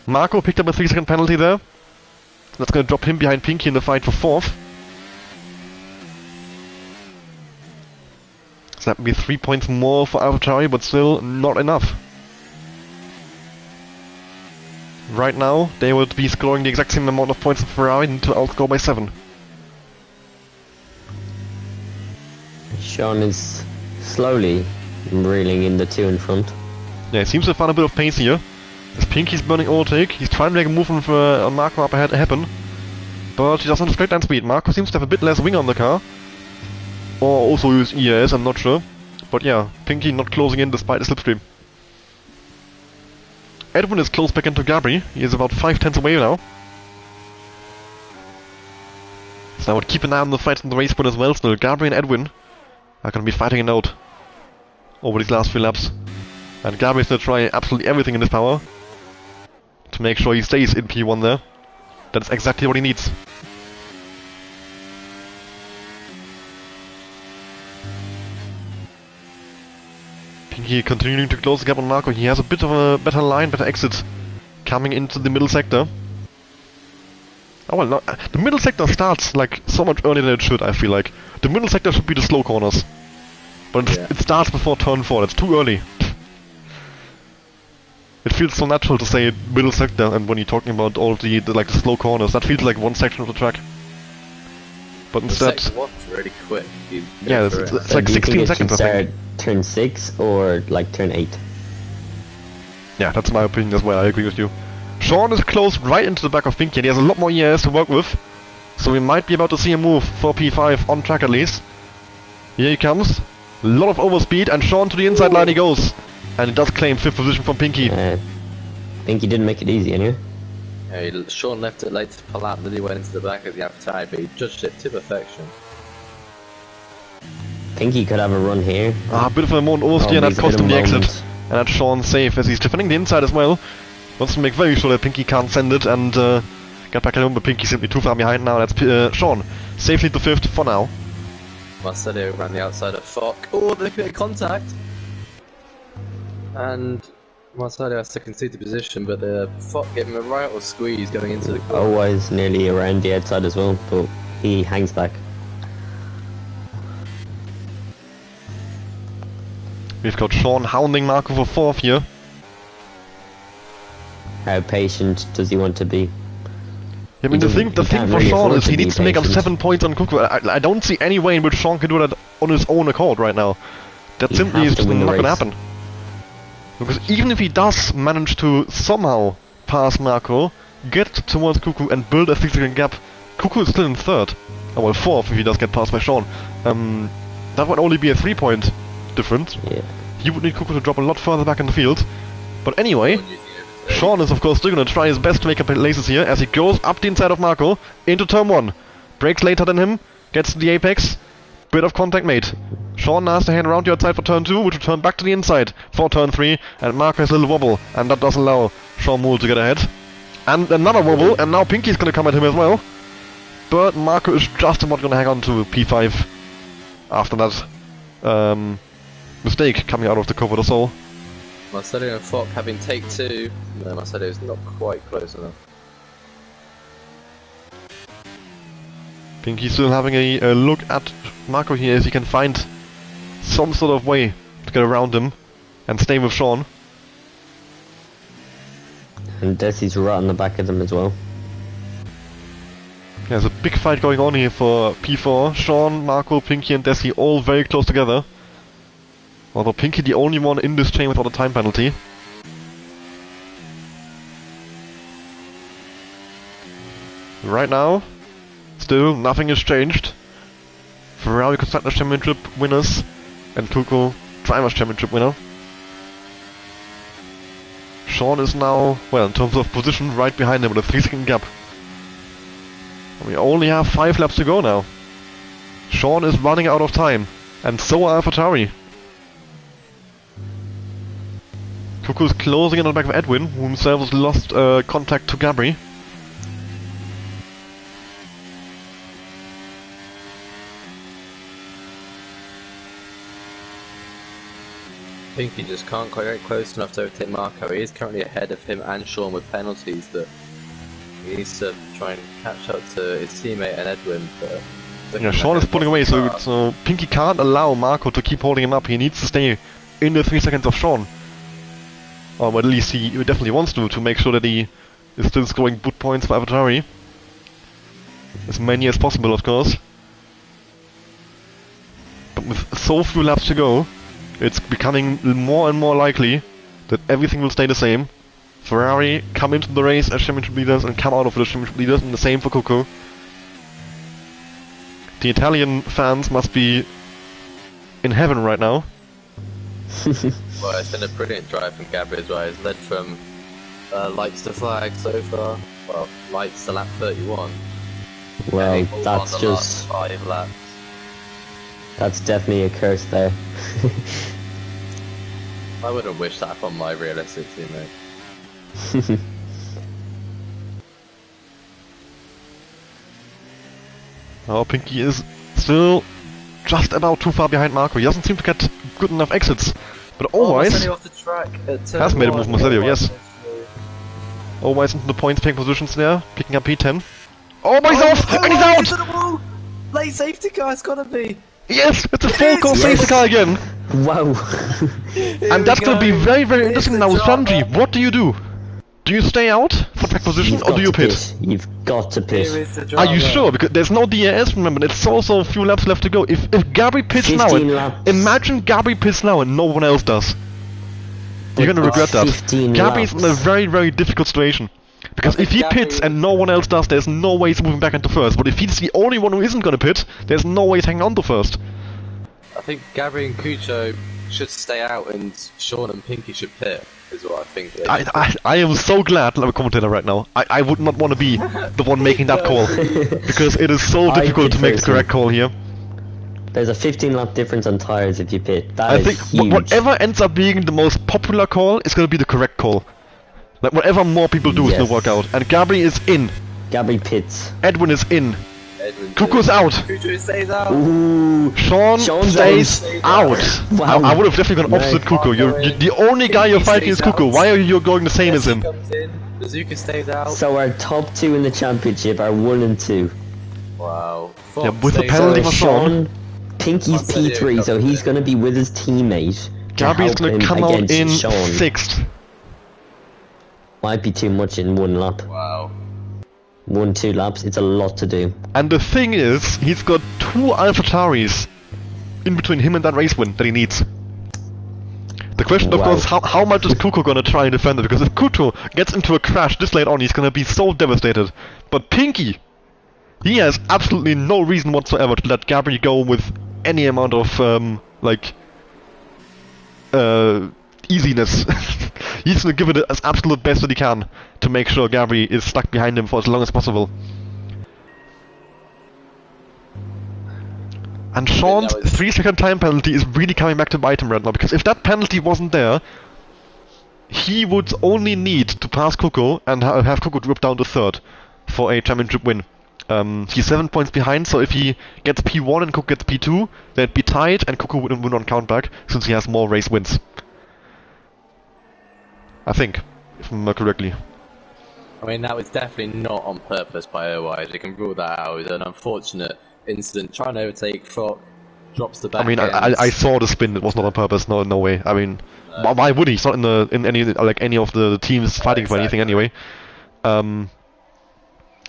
Marco picked up a 3-second penalty there. That's gonna drop him behind Pinky in the fight for 4th. So that would be 3 points more for AlphaTauri, but still not enough. Right now, they would be scoring the exact same amount of points as Ferrari and to outscore by 7. Sean is slowly reeling in the 2 in front. Yeah, he seems to have found a bit of pace here. As Pinky's burning overtake, he's trying to make a move on Marco up ahead happen. But he doesn't have straight line speed. Marco seems to have a bit less wing on the car. Or also use ES, I'm not sure. But yeah, Pinky not closing in despite the slipstream. Edwin is close back into Gabri. He is about 5/10 away now. So I would keep an eye on the fight in the race point as well. Still, Gabri and Edwin are going to be fighting it out over these last few laps. And Gabri is going to try absolutely everything in his power to make sure he stays in P1 there. That's exactly what he needs. Pinky continuing to close the gap on Marco. He has a bit of a better line, better exit coming into the middle sector. Oh well, no, the middle sector starts like so much earlier than it should, I feel like. The middle sector should be the slow corners. But it starts before turn 4, that's too early. It feels so natural to say middle sector, and when you're talking about all the slow corners, that feels like one section of the track. But instead... Sector 1's really quick. Yeah, it's like 16 seconds, I think. Turn 6 or like turn 8? Yeah, that's my opinion as well, I agree with you. Sean is close right into the back of Pinky and he has a lot more years to work with. So we might be about to see a move for P5 on track at least. Here he comes. A lot of overspeed and Sean to the inside line he goes. And he does claim 5th position from Pinky. Pinky didn't make it easy anyway. Yeah, Sean left it late to pull out, then he went into the back of the AlphaTauri, but he judged it to perfection. Pinky could have a run here. A bit of a more oversteer and that cost him the exit. And that's Sean safe as he's defending the inside as well. Wants to make very sure that Pinky can't send it and get back at home, but Pinky's simply too far behind now. That's Sean. Safely to 5th for now. Marcello ran the outside of Fock. Oh, they made contact! And Marcello has to concede the position, but Fock gave him a right or squeeze going into the corner. Always nearly around the outside as well, but he hangs back. We've got Sean hounding Marco for 4th here. How patient does he want to be? I mean, the thing for Sean is he needs to make up 7 points on Cuckoo. I don't see any way in which Sean can do that on his own accord right now. That simply is just not going to happen. Because even if he does manage to somehow pass Marco, get towards Cuckoo and build a 6-second gap, Cuckoo is still in 3rd. Oh well, 4th if he does get passed by Sean. That would only be a 3-point difference. Yeah. He would need Cuckoo to drop a lot further back in the field. But anyway, Sean is of course still going to try his best to make up laces here as he goes up the inside of Marco into turn 1. Breaks later than him, gets to the apex, bit of contact made. Sean has to hand around the outside for turn 2, which will turn back to the inside for turn 3, and Marco has a little wobble, and that doesn't allow Sean Moole to get ahead. And another wobble, and now Pinky's going to come at him as well. But Marco is just about going to hang on to P5 after that mistake coming out of the cover of the soul. Marcello and Fock having take 2. No, Marcello is not quite close enough. Pinky still having a look at Marco here as he can find some sort of way to get around him and stay with Sean. And Desi's right on the back of them as well. There's a big fight going on here for P4. Sean, Marco, Pinky and Desi all very close together. Although Pinky the only one in this chain without a time penalty. Right now, still nothing has changed. Ferrari Constructors Championship winners and Cuckoo Drivers Championship winner. Sean is now, well, in terms of position, right behind him with a 3-second gap. We only have 5 laps to go now. Sean is running out of time, and so are AlphaTauri. Cuckoo is closing in on the back of Edwin, who himself has lost contact to Gabri. Pinky just can't quite get close enough to overtake Marco. He is currently ahead of him and Sean with penalties that he needs to try and catch up to his teammate and Edwin. But yeah, Sean is pulling away, so Pinky can't allow Marco to keep holding him up. He needs to stay in the 3 seconds of Sean. Or at least he definitely wants to make sure that he is still scoring boot points for AlphaTauri. As many as possible, of course. But with so few laps to go, it's becoming more and more likely that everything will stay the same. Ferrari come into the race as championship leaders and come out of the championship leaders, and the same for Cuckoo. The Italian fans must be in heaven right now. Well, it's been a brilliant drive from Gabri as well. He's led from lights to flag so far. Well, lights to lap 31. Well, that's just... 5 laps. That's definitely a curse there. I wouldn't wish that upon my realistic teammate. Oh, Pinky is still just about too far behind Marco. He doesn't seem to get good enough exits But always Marcello off the track at turn has made a move, 1. Marcello, yes. Always into the points picking positions there, picking up P10. Oh, but he's off! And he's out! Into the wall! Late safety car, it's gotta be! Yes! It's a full course safety car again! Wow. And that's gonna be very, very interesting now with strategy. What do you do? Do you stay out for track position You've or got do you to pit? You've got to Here pit. is the Are you drama. sure? Because there's no DRS, remember, there's also a few laps left to go. If Gabri pits now, 15 laps. imagine Gabri pits now and no one else does. You're gonna regret that. 15 Gabri's in a laps. very, very difficult situation. Because if he pits and no one else does, there's no way he's moving back into first. But if he's the only one who isn't gonna pit, there's no way he's hanging on to first. I think Gabri and Cucho should stay out and Sean and Pinky should pit, is what I think. I am so glad that I'm a commentator right now. I would not want to be the one making that call. Because it is so I difficult to pit make the first, correct man. call here. There's a 15 lap difference on tires if you pit. That I is think huge. whatever ends up being the most popular call is gonna be the correct call. Like whatever more people do is Yes. gonna work out. And Gabri is in. Gabri pits. Edwin is in. Edwin Cuckoo's out. Cucho stays out. Ooh. Sean Sean's stays out. out. Wow. I would have definitely gone opposite Nice. Cuckoo. The only guy you're Pinky fighting is stays Cuckoo. out. Why are you going the same as Messi him? comes in. Bazooka stays out. So our top 2 in the championship are 1 and 2. Wow. Yeah, Fox with the stays penalty out. for Sean, Pinky's Marcello P3, so comes he's in. going to be with his teammate. to Gabri's help gonna him come out against in Sean. 6th. Might be too much in 1 lap. Wow. 1-2 laps, it's a lot to do. And the thing is, he's got 2 AlphaTauris in between him and that race win that he needs. The question, of Wow. course, how much is Kuko gonna try and defend it? Because if Kuto gets into a crash this late on, he's gonna be so devastated. But Pinky, he has absolutely no reason whatsoever to let Gabri go with any amount of, easiness. He's gonna give it as absolute best that he can to make sure Gabri is stuck behind him for as long as possible. And Sean's that was- 3-second time penalty is really coming back to bite him right now, because if that penalty wasn't there, he would only need to pass Kuko and have Kuko drop down to 3rd for a championship win. He's 7 points behind, so if he gets P1 and Kuko gets P2, they'd be tied and Kuko wouldn't win on countback, since he has more race wins. I think, if I remember correctly. I mean, that was definitely not on purpose by OI. They can rule that out. It was an unfortunate incident. Trying to overtake Fock, drops the back I mean, end. I saw the spin. It was not on purpose. No way. I mean, why would he? He's not in any of the teams fighting for anything anyway.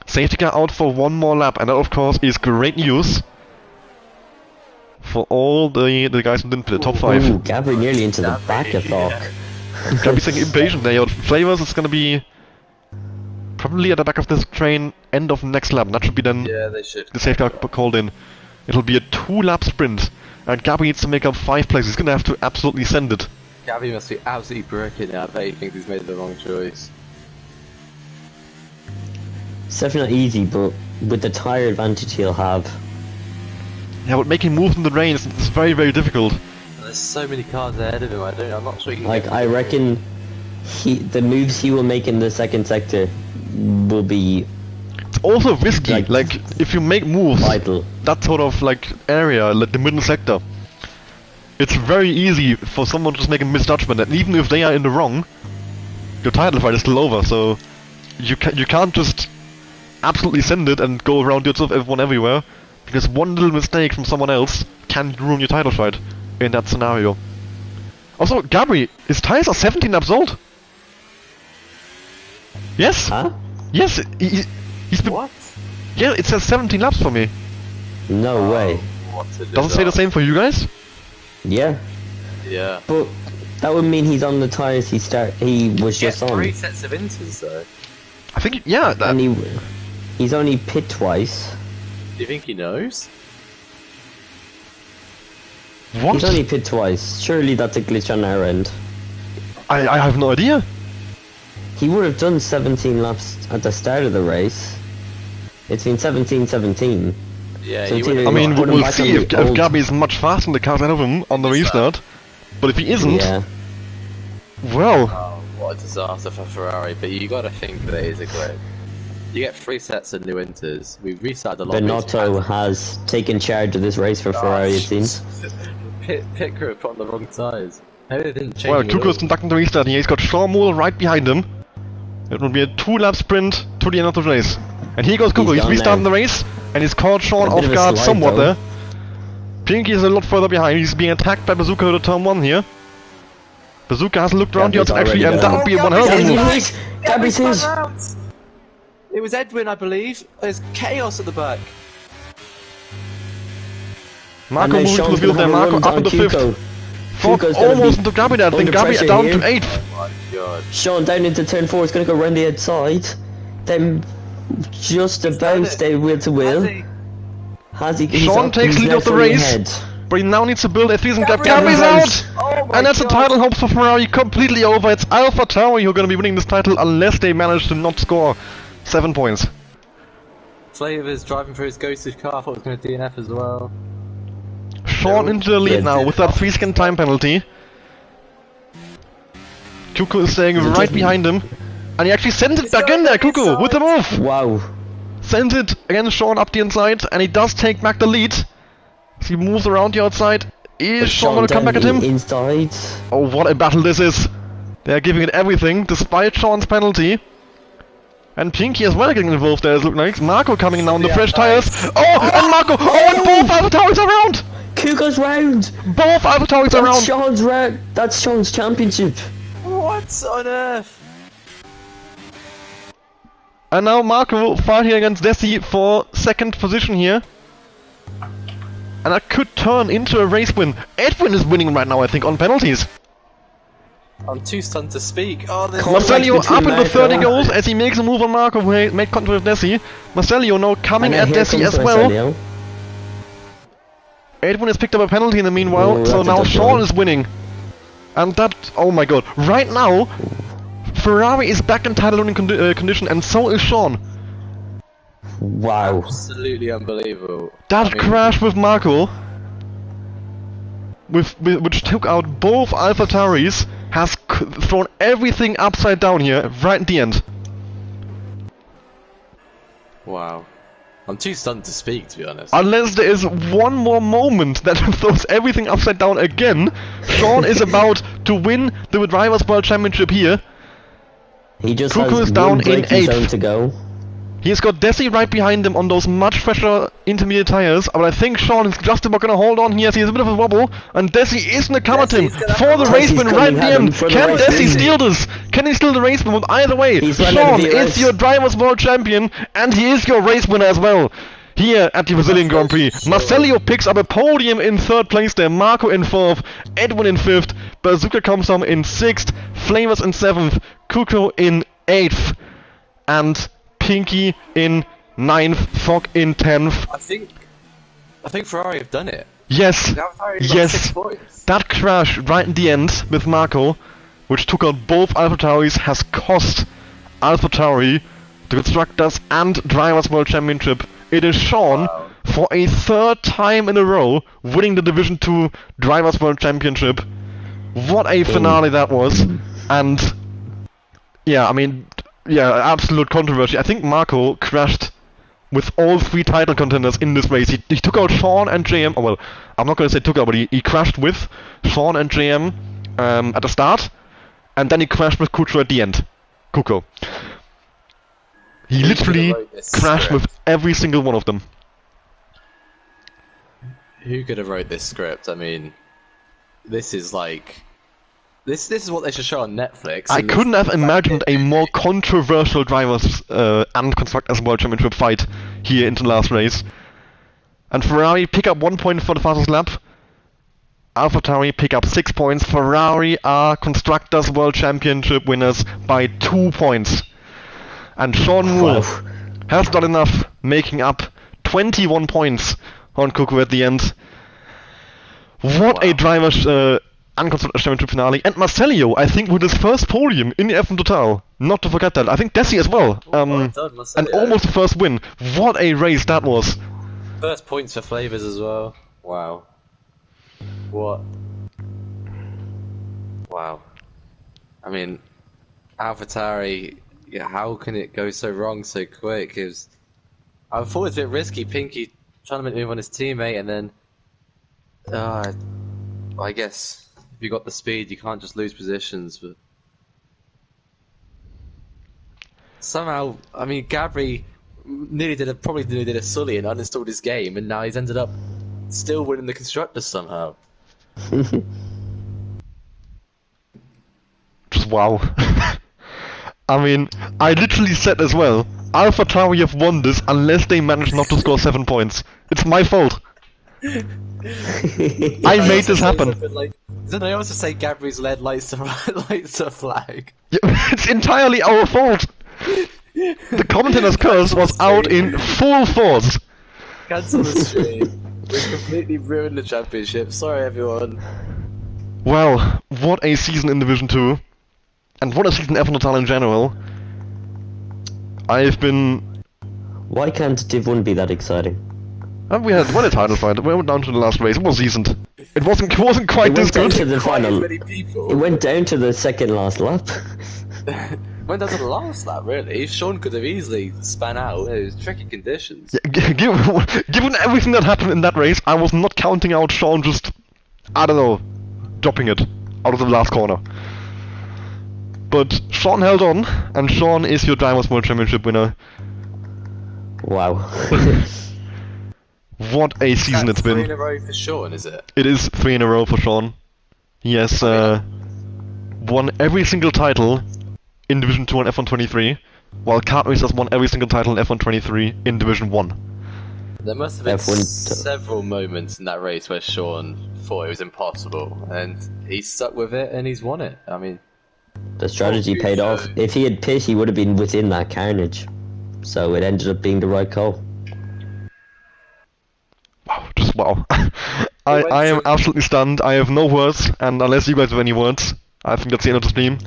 Safety car out for 1 more lap, and that of course is great news for all the guys who didn't pit the top 5. Ooh, Gabri nearly into the Gabri, back of Thok. Gonna be saying impatient there. Flavors is gonna be probably at the back of this train end of next lap. That should be then Yeah, they should. the safety car called in. It'll be a 2-lap sprint, and Gabri needs to make up 5 places. He's gonna have to absolutely send it. Gabby must be absolutely broken now. I bet he thinks he's made the wrong choice. It's definitely not easy, but with the tyre advantage he'll have. Yeah, but making moves in the rain is very, very difficult. There's so many cars ahead of him. I'm not sure he can. Like, get I reckon the moves he will make in the second sector will be It's also risky. Like- Like if you make moves, vital. that sort of area, like the middle sector, it's very easy for someone to just make a misjudgment, and even if they are in the wrong, your title fight is still over. So you can't just absolutely send it and go around yourself, everyone everywhere, because one little mistake from someone else can ruin your title fight in that scenario. Also, Gabri, his tires are 17 laps old. Yes, Huh? yes, he's been. What? Yeah, it says 17 laps for me. No way. What a Does it say the disaster. same for you guys? Yeah, Yeah. but that would mean he's on the tyres he was Yeah, just on. 3 sets of inters though. I think, yeah, that, And he's only pit twice. Do you think he knows? what? He's only pit twice. Surely that's a glitch on our end. I have no idea. He would have done 17 laps at the start of the race. It's been 17-17. Yeah, So he it's would. either- I mean, put him we'll back see on if the old- Gabi is much faster in the cars ahead of him on the Is that- restart. But if he isn't, Yeah. well, Oh, what a disaster for Ferrari! But you got to think that it is a glitch. You get 3 sets of new inters. We restarted the lobbies. Benotto has taken charge of this race for Ferrari, it seems. Pit crew put on the wrong tyres. Maybe they didn't change Well, it at Kuko's all. conducting the restart here. He's got Sean Moore right behind him. It will be a 2-lap sprint to the end of the race. And here goes Kuko. He's gone restarting now. the race, and he's caught Sean A bit off of a guard slide, somewhat though. there. Pinky is a lot further behind. He's being attacked by Bazooka to turn 1 here. Bazooka hasn't looked around the Gabby's outside actually, and already that gone. would be one hell of a Gabby's move. gone. His! Gabby's his! It was Edwin, I believe. There's chaos at the back. Marco And now moving to the Sean's field gonna there. have a Marco run up on into 5th. Kuko. Fog Kuko's gonna almost be into Gabby there. I think under Gabby pressure down here. to 8th. Oh my god. Sean down into turn 4, it's gonna go round the outside. Then just about stay wheel to wheel. Has he? He's Sean up, takes he's lead now of the fully race. ahead. But he now needs to build a decent gap. Gabby's Gabby's out! Oh my And that's the God. title hopes for Ferrari completely over. It's AlphaTauri who are going to be winning this title unless they manage to not score 7 points. Flavors driving for his ghosted car. I thought it was going to DNF as well. Sean No. into the lead Yeah, now with that 3-second time penalty. Kuko is staying right behind him. And he actually sends it back in there, Kuko, with the move! Wow. Sends it against Sean up the inside, and he does take back the lead. As he moves around the outside. Is Sean gonna come down back at him? the inside. Oh, what a battle this is! They're giving it everything, despite Sean's penalty. And Pinky as well getting involved there, it looks like. Marco coming now on the fresh tires. Oh, and Marco! Oh, and both AlphaTauris are around! Kuko's round! Both AlphaTauris are That's around! Sean's round. That's Sean's championship. What on earth? And now Marco fighting against Desi for 2nd position here. And that could turn into a race win. Edwin is winning right now, I think, on penalties. I'm too stunned to speak. Oh, there's Marcelio between up into Marco 30 and- goals as he makes a move on Marco who made contact with Desi. Marcelio now coming And at here Desi comes as well. Marcelio. Oh, Edwin has picked up a penalty in the meanwhile, Oh, so that's a now tough Sean one. is winning. And that, oh my god, right now, Ferrari is back in title winning condition and so is Sean. Wow. absolutely unbelievable. That I mean, crash with Marco, which took out both AlphaTauris, has thrown everything upside down here, right at the end. Wow. I'm too stunned to speak, to be honest. Unless there is one more moment that throws everything upside down again, Sean is about to win the Drivers' World Championship here. He just Kuko has is down one in braking zone 8th. to go. He's got Desi right behind him on those much fresher intermediate tires, but I think Sean is just about gonna hold on here. He has a bit of a wobble, and Desi is gonna come at him Desi's gonna for the come race at him. win right at the He's coming at him end. for the Can race Desi win. steal this? Can he steal the race win? But either way, He's running Sean the is race. your Drivers' World Champion, and he is your race winner as well. Here at the Brazilian Grand Prix, Marcelio picks up a podium in 3rd place there, Marco in 4th, Edwin in 5th, Bazooka comes home in 6th, Flavors in 7th, Kuko in 8th, and Pinky in 9th, Fog in 10th. I think Ferrari have done it. Yes, Ferrari got yes, 6 points. that crash right in the end with Marco, which took out both AlphaTauris, has cost AlphaTauri the Constructors and Drivers' World Championship. It is Sean, for a 3rd time in a row, winning the Division 2 Drivers' World Championship. What a finale that was. And, yeah, I mean, yeah, absolute controversy. I think Marco crashed with all 3 title contenders in this race. He took out Sean and JM. Oh, well, I'm not going to say took out, but he crashed with Sean and JM at the start. And then he crashed with Kuko at the end. Kuko. He literally wrote this crashed script? with every single one of them. Who could have wrote this script? I mean, this is like... This is what they should show on Netflix. I and couldn't this- have imagined a more controversial Drivers' and Constructors' World Championship fight here into the last race. And Ferrari pick up 1 point for the fastest lap. AlphaTauri pick up 6 points. Ferrari are Constructors' World Championship winners by 2 points. And Sean Moore Wow. has done enough, making up 21 points on Kuko at the end. What a Drivers' and Constructors Championship finale. And Marcelio, I think, with his first podium in the F1 Total. Not to forget that. I think Desi as well. Well done, Marcelio. And almost the first win. What a race that was. First points for Flavors as well. Wow. What? Wow. I mean, AlphaTauri, yeah, how can it go so wrong so quick? I thought it was a bit risky, Pinky trying to make a move on his teammate, and then... I guess If you got the speed, you can't just lose positions. But somehow, I mean, Gabri probably nearly did a Sully and uninstalled his game, and now he's ended up still winning the constructors somehow. Just wow. I mean, I literally said as well, AlphaTauri have won this unless they manage not to score 7 points. It's my fault. I made this happen. Didn't I also say Gabri's led lights a flag? Yeah, it's entirely our fault. The commentator's curse was out in full force. Cancel the stream. We completely ruined the championship. Sorry, everyone. Well, what a season in Division 2. And what a season F1 Total in general. I've been... Why can't Div 1 be that exciting? And we had won a title fight. We went down to the last race. It was decent. It wasn't quite this good. To the final. Many people. It went down to the second last lap. Went down to the last lap, really. Sean could have easily span out. It was tricky conditions. Yeah, given everything that happened in that race, I was not counting out Sean just, I don't know, dropping it out of the last corner. But Sean held on, and Sean is your Drivers' World Championship winner. Wow. What a season it's been. 3 in a row for Sean, is it? It is 3 in a row for Sean. He has won every single title in Division 2 on F1 23, while Cartwright has won every single title in F1 23 in Division 1. There must have been F1 several moments in that race where Sean thought it was impossible, and he stuck with it and he's won it. I mean, The strategy paid off. If he had pit, he would have been within that carnage. So it ended up being the right call. Wow, just wow. I am absolutely stunned. I have no words, and unless you guys have any words, I think that's the end of the stream.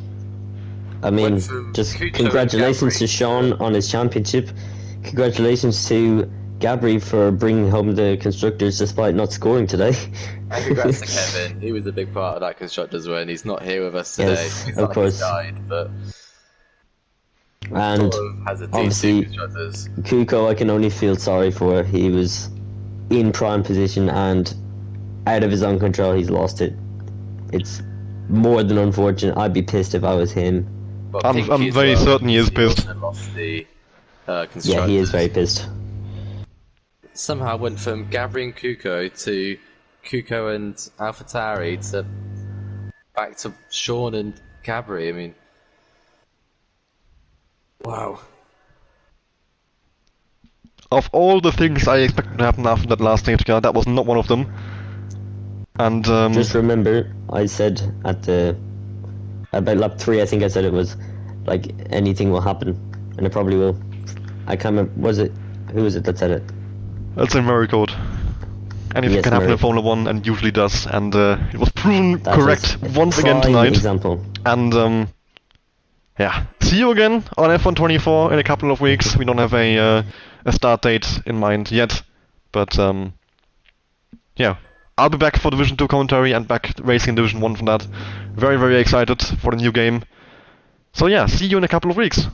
I mean, Went from just Kuto and congratulations Gabri. to Sean on his championship. Congratulations to Gabri for bringing home the constructors despite not scoring today. And congrats to Kevin. He was a big part of that constructors win. He's not here with us today. Yes, He's of not course. died, but And sort of has a obviously, DC constructors. Kuko I can only feel sorry for. He was in prime position and out of his own control he's lost it. It's more than unfortunate. I'd be pissed if I was him. But I'm Pinky as very well, certain he is because pissed. also lost the constructors. Yeah, he is very pissed. Somehow went from Gabri and Kuko to Kuko and AlphaTauri to back to Sean and Gabri. I mean, wow. Of all the things I expected to happen after that last stage car, that was not one of them. And Just remember, I said about lap 3, I think I said it was like anything will happen, and it probably will. I can't remember. Who was it that said it? that's a Murray code. Anything Yes, can happen Murray. in Formula 1 and usually does, and it was proven That correct was once a again prime tonight. Example. And yeah, see you again on F1 24 in a couple of weeks. We don't have a start date in mind yet, but yeah, I'll be back for Division 2 commentary and back racing in Division 1 for that. Very, very excited for the new game. So yeah, see you in a couple of weeks.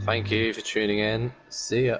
Thank you for tuning in. See ya.